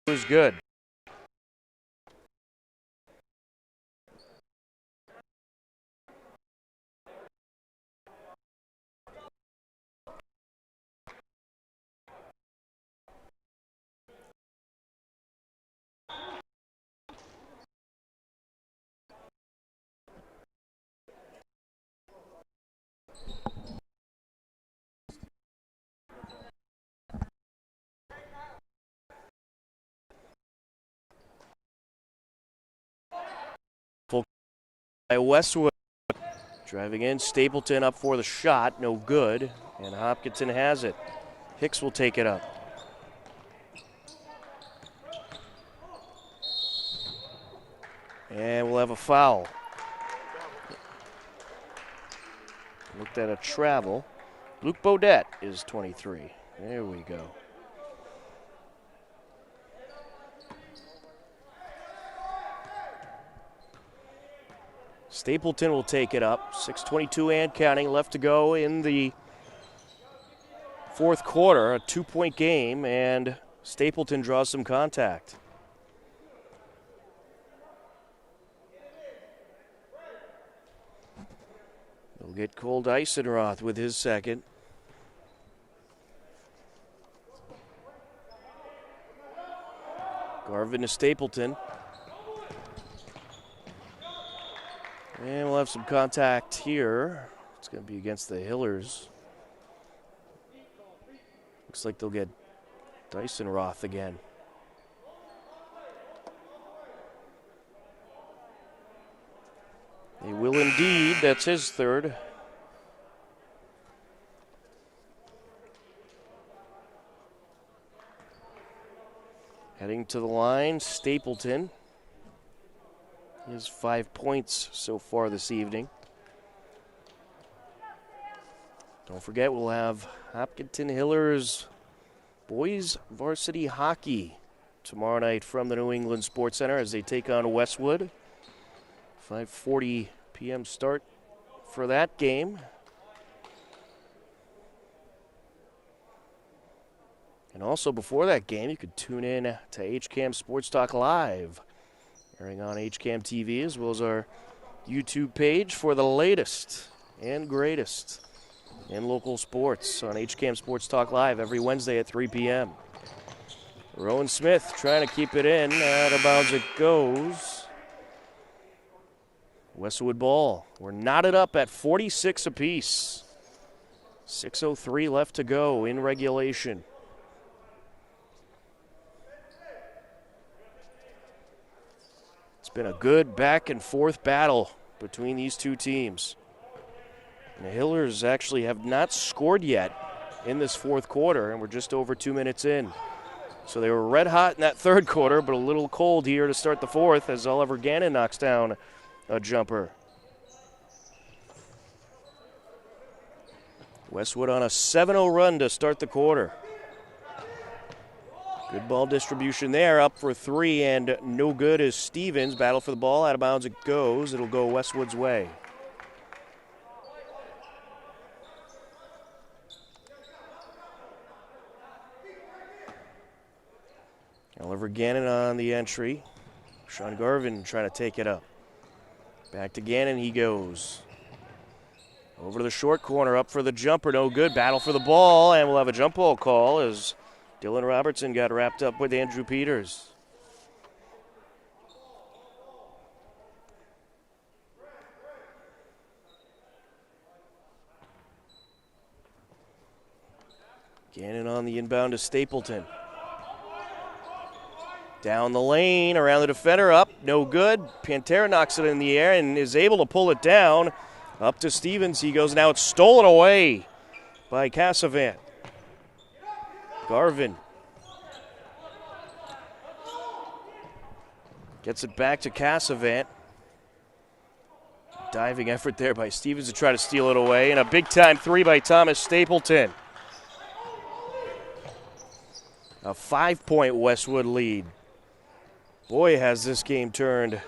Was good. By Westwood driving in, Stapleton up for the shot, no good, and Hopkinton has it. Hicks will take it up. And we'll have a foul. Looked at a travel. Luke Bodette is 23. There we go. Stapleton will take it up. 6:22 and counting left to go in the fourth quarter. A 2-point game, and Stapleton draws some contact. They'll get Cole Dysenroth with his second. Garvin to Stapleton. And we'll have some contact here. It's going to be against the Hillers. Looks like they'll get Dysenroth again. They will indeed. That's his third. Heading to the line, Stapleton. He has 5 points so far this evening. Don't forget, we'll have Hopkinton Hillers boys varsity hockey tomorrow night from the New England Sports Center as they take on Westwood. 5:40 p.m. start for that game. And also before that game, you could tune in to HCAM Sports Talk Live, airing on HCAM TV, as well as our YouTube page for the latest and greatest in local sports on HCAM Sports Talk Live every Wednesday at 3 p.m. Rowan Smith trying to keep it in. Out of bounds it goes. Westwood ball. We're knotted up at 46 apiece. 6:03 left to go in regulation. It's been a good back and forth battle between these two teams. And the Hillers actually have not scored yet in this fourth quarter, and we're just over 2 minutes in. So they were red hot in that third quarter, but a little cold here to start the fourth as Oliver Gannon knocks down a jumper. Westwood on a 7-0 run to start the quarter. Good ball distribution there, up for three, and no good as Stevens. Battle for the ball, out of bounds it goes. It'll go Westwood's way. Oliver Gannon on the entry. Sean Garvin trying to take it up. Back to Gannon he goes. Over to the short corner, up for the jumper, no good. Battle for the ball, and we'll have a jump ball call as Dylan Robertson got wrapped up with Andrew Peters. Gannon on the inbound to Stapleton. Down the lane, around the defender, up, no good. Pantera knocks it in the air and is able to pull it down. Up to Stevens, he goes, now it's stolen away by Cassavant. Garvin gets it back to Cassavant. Diving effort there by Stevens to try to steal it away, and a big-time three by Thomas Stapleton. A 5-point Westwood lead. Boy, has this game turned.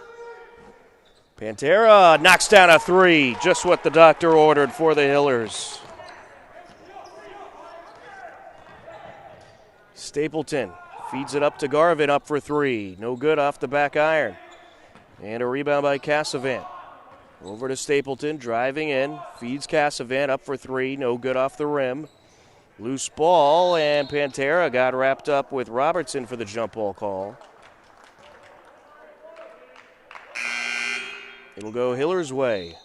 Pantera knocks down a three, just what the doctor ordered for the Hillers. Stapleton feeds it up to Garvin, up for three. No good off the back iron. And a rebound by Cassavant. Over to Stapleton, driving in, feeds Cassavant, up for three. No good off the rim. Loose ball, and Pantera got wrapped up with Robertson for the jump ball call. It'll go Hiller's way.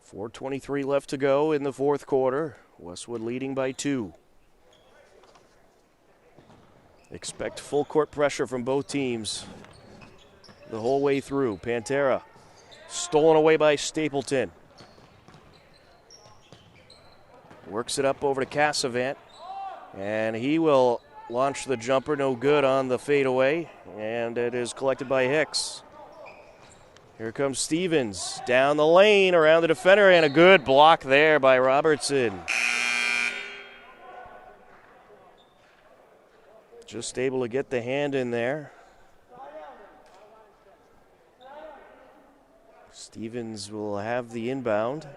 .423 left to go in the fourth quarter. Westwood leading by 2. Expect full court pressure from both teams the whole way through. Pantera stolen away by Stapleton. Works it up over to Cassavant, and he will launch the jumper, no good on the fadeaway, and it is collected by Hicks. Here comes Stevens down the lane, around the defender, and a good block there by Robertson. Just able to get the hand in there. Stevens will have the inbound.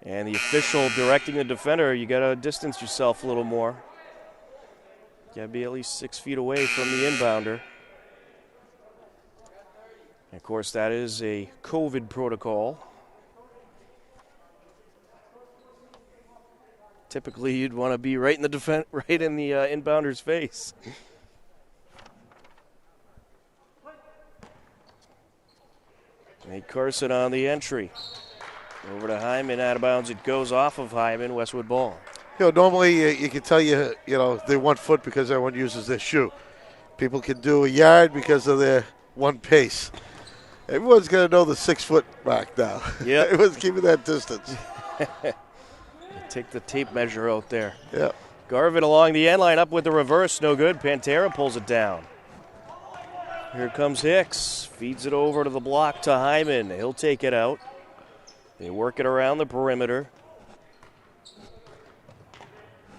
And the official directing the defender, you got to distance yourself a little more. You got to be at least 6 feet away from the inbounder. And of course, that is a COVID protocol. Typically, you'd want to be right in the inbounder's face. Nate Carson on the entry. Over to Hyman, out of bounds. It goes off of Hyman, Westwood ball. Normally you can tell they 1 foot because everyone uses their shoe. People can do a yard because of their one pace. Everyone's going to know the 6 foot mark now. Yeah, everyone's keeping that distance. Take the tape measure out there. Yeah. Garvin along the end line, up with the reverse, no good. Pantera pulls it down. Here comes Hicks, feeds it over to the block to Hyman. He'll take it out. They work it around the perimeter.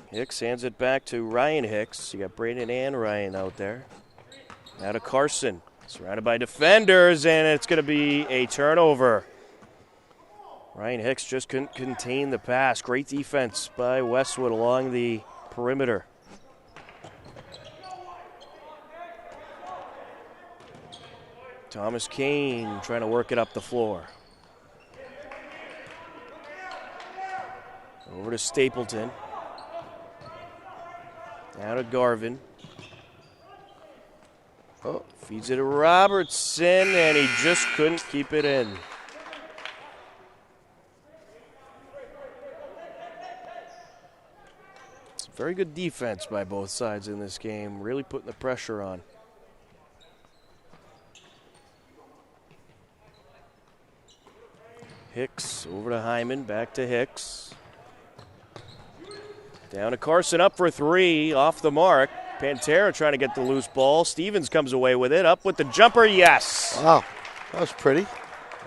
Hicks hands it back to Ryan Hicks. You got Brandon and Ryan out there. Now to Carson. Surrounded by defenders, and it's going to be a turnover. Ryan Hicks just couldn't contain the pass. Great defense by Westwood along the perimeter. Thomas Kane trying to work it up the floor. Over to Stapleton. Now to Garvin. Oh. Feeds it to Robertson, and he just couldn't keep it in. It's very good defense by both sides in this game, really putting the pressure on. Hicks over to Hyman, back to Hicks. Down to Carson, up for three, off the mark. Pantera trying to get the loose ball. Stevens comes away with it, up with the jumper, yes. Wow, that was pretty.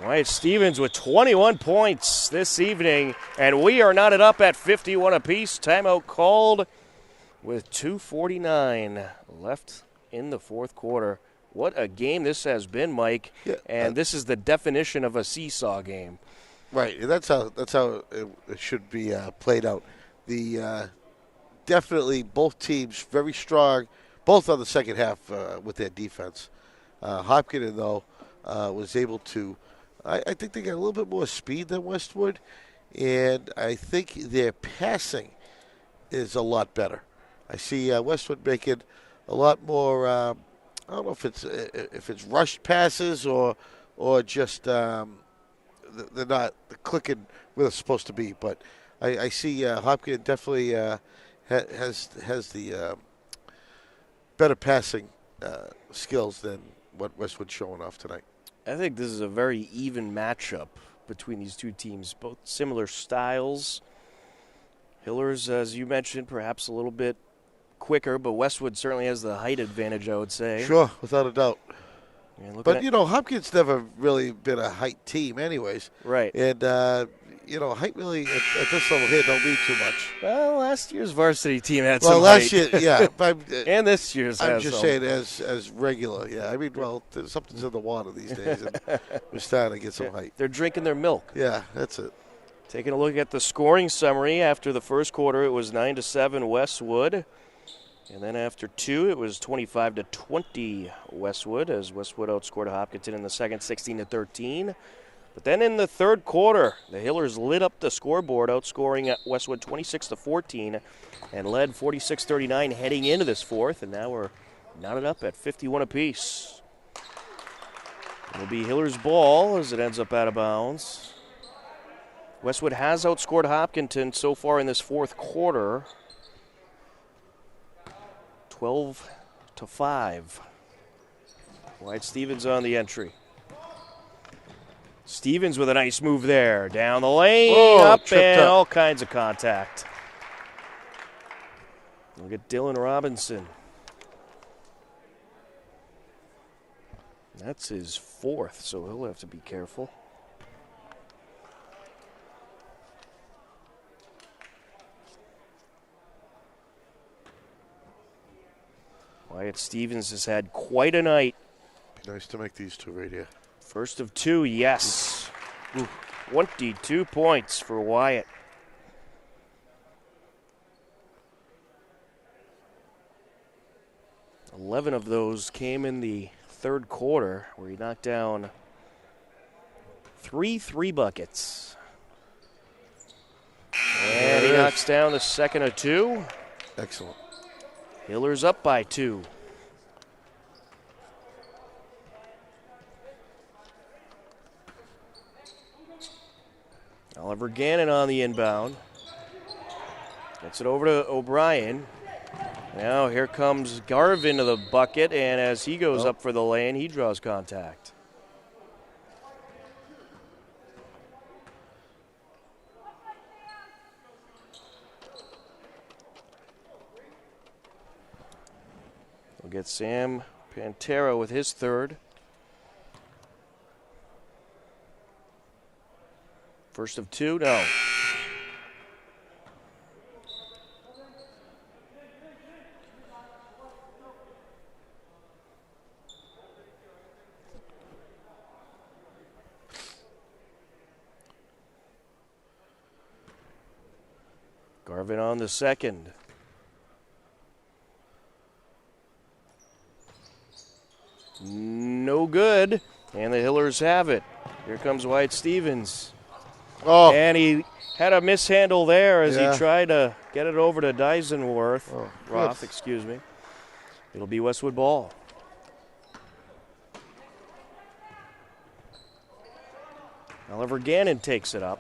Wyatt Stevens with 21 points this evening, and we are knotted up at 51 apiece. Timeout called with 2:49 left in the fourth quarter. What a game this has been, Mike, and this is the definition of a seesaw game. Right, and that's how it should be played out. Definitely both teams very strong, both on the second half with their defense. Hopkins, though, was able to, I think they got a little bit more speed than Westwood, and I think their passing is a lot better. I see Westwood making a lot more, I don't know if it's rushed passes or just they're not clicking where they're supposed to be, but I see Hopkins definitely has the better passing skills than what Westwood's showing off tonight. I think this is a very even matchup between these two teams, both similar styles. Hillers, as you mentioned, perhaps a little bit quicker, but Westwood certainly has the height advantage, I would say. Sure, without a doubt. But, you know, Hopkins never really been a height team anyways. Right. And, height really at this level here don't mean too much. Well, last year's varsity team had some height. Well, last year, yeah. And this year's I'm just saying as regular, yeah. I mean, something's in the water these days, and we're starting to get some height. They're drinking their milk. Yeah, that's it. Taking a look at the scoring summary, after the first quarter, it was 9-7 Westwood. And then after two, it was 25-20 Westwood, as Westwood outscored Hopkinton in the second, 16-13. But then in the third quarter, the Hillers lit up the scoreboard, outscoring Westwood 26-14, and led 46-39 heading into this fourth. And now we're knotted up at 51 apiece. It'll be Hillers' ball as it ends up out of bounds. Westwood has outscored Hopkinton so far in this fourth quarter, 12-5. Wyatt Stevens on the entry. Stevens with a nice move there. Down the lane, up, and all kinds of contact. Look at Dylan Robinson. That's his fourth, so he'll have to be careful. Wyatt Stevens has had quite a night. Be nice to make these two right here. First of two, yes. Ooh. 22 points for Wyatt. $11 of those came in the third quarter, where he knocked down three buckets. And he knocks down the second of two. Excellent. Hillers up by 2. Oliver Gannon on the inbound. Gets it over to O'Brien. Now here comes Garvin to the bucket, and as he goes up for the lane, he draws contact. We'll get Sam Pantera with his third. First of two, no. Garvin on the second. No good, and the Hillers have it. Here comes Wyatt Stevens. Oh. And he had a mishandle there as Yeah. he tried to get it over to Dysenworth. Oh, Roth, good. excuse me. It'll be Westwood ball. Oliver Gannon takes it up.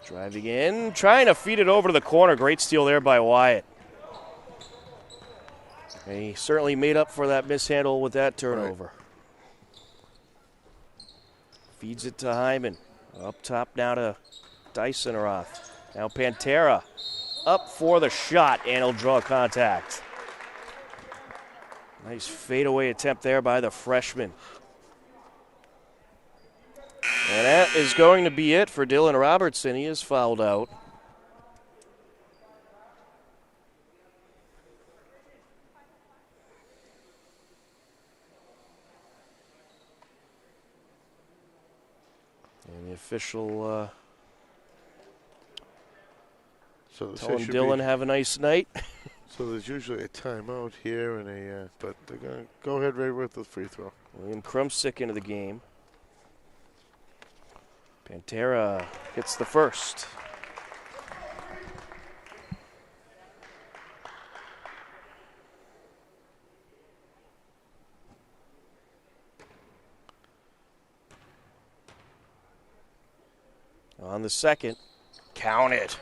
Driving in, trying to feed it over to the corner. Great steal there by Wyatt. And he certainly made up for that mishandle with that turnover. Right. Feeds it to Hyman. Up top now to Dysenroth. Now Pantera up for the shot, and he'll draw contact. Nice fadeaway attempt there by the freshman. And that is going to be it for Dylan Robertson. He is fouled out. And the official telling Dylan have a nice night. So there's usually a timeout here and a, but they're going to go ahead right with the free throw. William Krumsick into the game. Pantera hits the first. On the second, count it.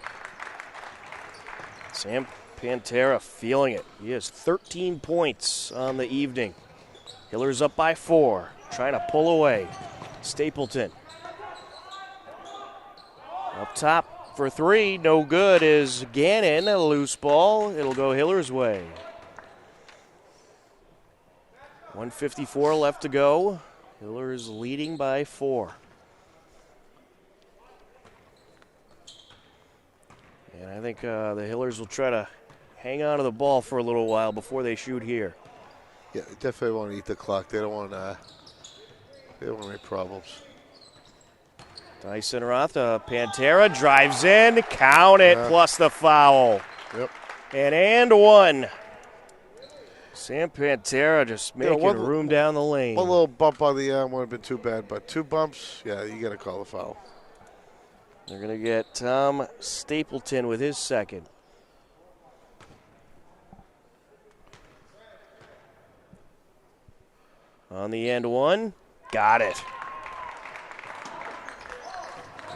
Sam Pantera feeling it. He has 13 points on the evening. Hillers up by 4, trying to pull away. Stapleton. Up top for 3, no good is Gannon. A loose ball. It'll go Hiller's way. 1:54 left to go. Hillers leading by 4. And I think the Hillers will try to hang on to the ball for a little while before they shoot here. Yeah, they definitely want to eat the clock. They don't want any problems. Dysenroth, Pantera drives in, count it, plus the foul. Yep. And one. Sam Pantera just making room down the lane. One little bump on the arm would have been too bad, but 2 bumps, yeah, you got to call the foul. They're going to get Tom Stapleton with his second. On the end one, got it.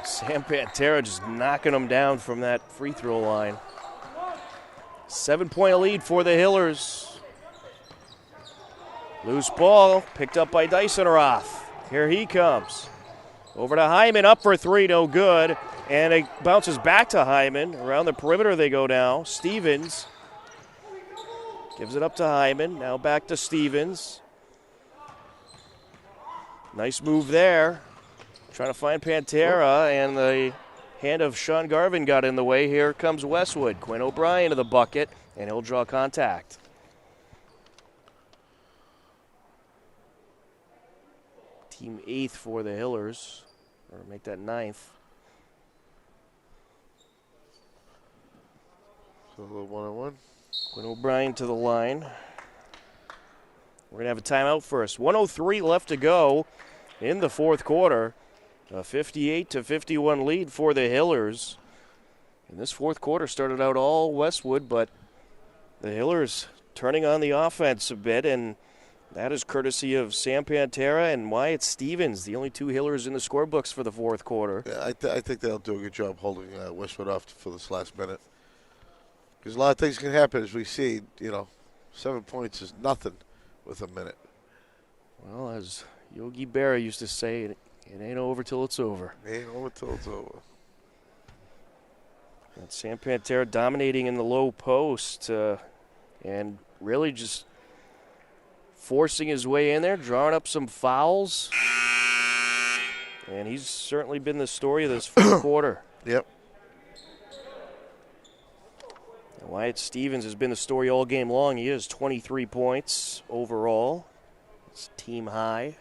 Sam Pantera just knocking them down from that free throw line. 7-point lead for the Hillers. Loose ball picked up by Dysenroth. Here he comes. Over to Hyman, up for 3, no good. And it bounces back to Hyman. Around the perimeter they go now. Stevens gives it up to Hyman. Now back to Stevens. Nice move there. Trying to find Pantera, and the hand of Sean Garvin got in the way. Here comes Westwood. Quinn O'Brien to the bucket, and he'll draw contact. Team 8th for the Hillers, or make that 9th. So a little 1-on-1. Quinn O'Brien to the line. We're going to have a timeout first. 1:03 left to go in the fourth quarter. A 58-51 lead for the Hillers. And this fourth quarter started out all Westwood, but the Hillers turning on the offense a bit, and that is courtesy of Sam Pantera and Wyatt Stevens, the only 2 Hillers in the scorebooks for the fourth quarter. Yeah, I think they'll do a good job holding Westwood off for this last minute. Because a lot of things can happen, as we see. 7 points is nothing with a minute. Well, as Yogi Berra used to say, it ain't over till it's over. It ain't over till it's over. And Sam Pantera dominating in the low post and really just forcing his way in there, drawing up some fouls. And he's certainly been the story of this fourth quarter. Yep. And Wyatt Stevens has been the story all game long. He has 23 points overall. It's team high.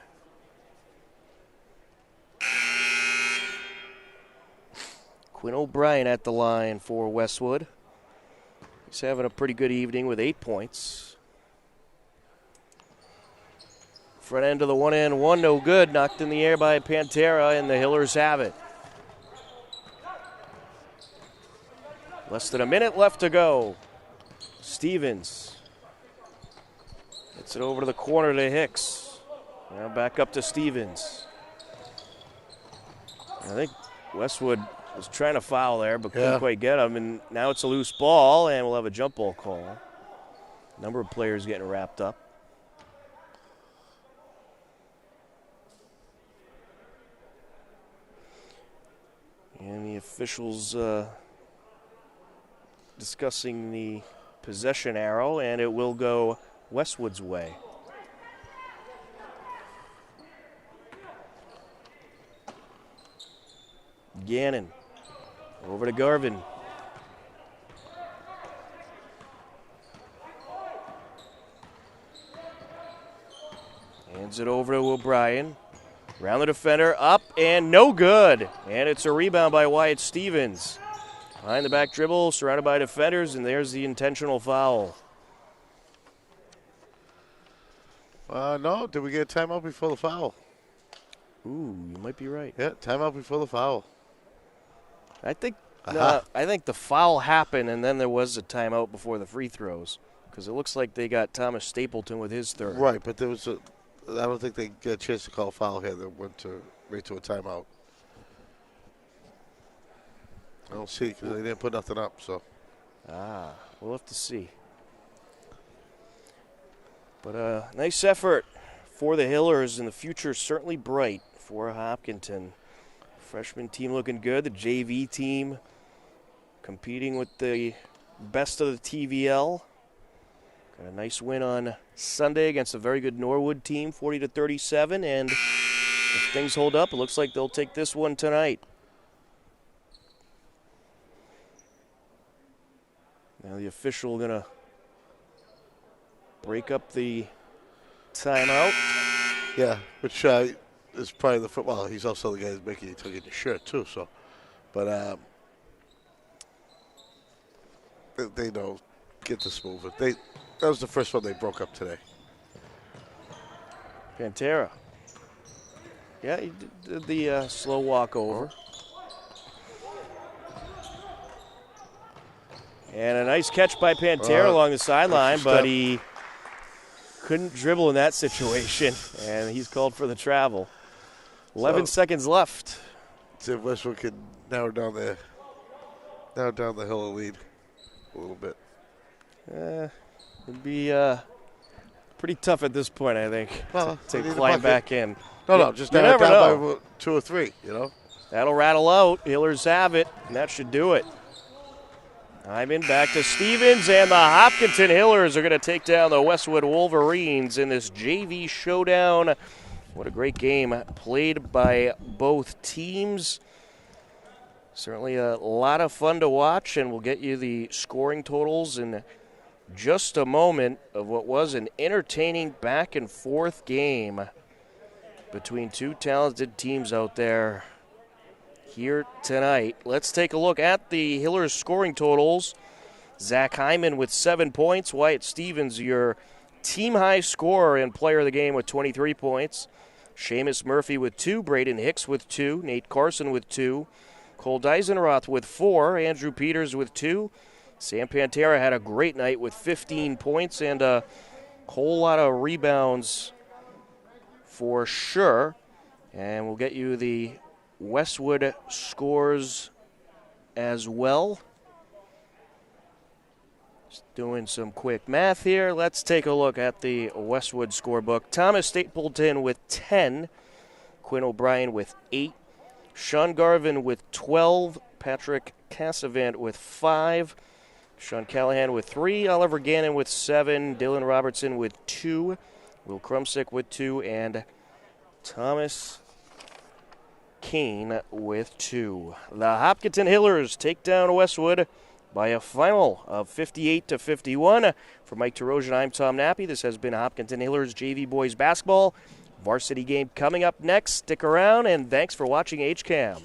Quinn O'Brien at the line for Westwood. He's having a pretty good evening with 8 points. Front end of the 1-and-1, no good. Knocked in the air by Pantera, and the Hillers have it. Less than a minute left to go. Stevens gets it over to the corner to Hicks. Now back up to Stevens. I think Westwood was trying to foul there, but couldn't quite get him. And now it's a loose ball, and we'll have a jump ball call. A number of players getting wrapped up. And the officials discussing the possession arrow, and it will go Westwood's way. Gannon over to Garvin. Hands it over to O'Brien. Round the defender, up and no good. And it's a rebound by Wyatt Stevens. Behind the back dribble, surrounded by defenders, and there's the intentional foul. No, did we get a timeout before the foul? Ooh, you might be right. Yeah, timeout before the foul. I think the foul happened, and then there was a timeout before the free throws, because it looks like they got Thomas Stapleton with his third. Right, but there was I don't think they get a chance to call a foul here. They went right to a timeout. I don't see because they didn't put nothing up. So. We'll have to see. But nice effort for the Hillers, and the future certainly bright for Hopkinton. Freshman team looking good. The JV team competing with the best of the TVL. Got a nice win on Sunday against a very good Norwood team, 40-37. And if things hold up, it looks like they'll take this one tonight. Now the official going to break up the timeout. Yeah, which is probably the football. He's also the guy who's making you tuck in your shirt too. So, but they know get this moving. That was the first one they broke up today. Pantera. Yeah, he did the slow walk over. And a nice catch by Pantera along the sideline, but he couldn't dribble in that situation, and he's called for the travel. 11 seconds left. See if Westwood can narrow down the hill lead a little bit. It'd be pretty tough at this point, I think, to climb back in. No, just down by 2 or 3, you know. That'll rattle out. Hillers have it, and that should do it. Hyman back to Stevens, and the Hopkinton Hillers are going to take down the Westwood Wolverines in this JV showdown. What a great game played by both teams. Certainly a lot of fun to watch, and we'll get you the scoring totals in just a moment of what was an entertaining back-and-forth game between two talented teams out there here tonight. Let's take a look at the Hillers scoring totals. Zach Hyman with 7 points. Wyatt Stevens, your team-high scorer and player of the game with 23 points. Seamus Murphy with 2. Braden Hicks with 2. Nate Carson with 2. Cole Deisenroth with 4. Andrew Peters with 2. Sam Pantera had a great night with 15 points and a whole lot of rebounds for sure. And we'll get you the Westwood scores as well. Just doing some quick math here. Let's take a look at the Westwood scorebook. Thomas Stapleton with 10. Quinn O'Brien with 8. Sean Garvin with 12. Patrick Cassavant with 5. Sean Callahan with 3. Oliver Gannon with 7. Dylan Robertson with 2. Will Krumsick with 2. And Thomas Kane with 2. The Hopkinton Hillers take down Westwood by a final of 58-51. For Mike Terosian, I'm Tom Nappy. This has been Hopkinton Hillers JV Boys Basketball. Varsity game coming up next. Stick around, and thanks for watching HCAM.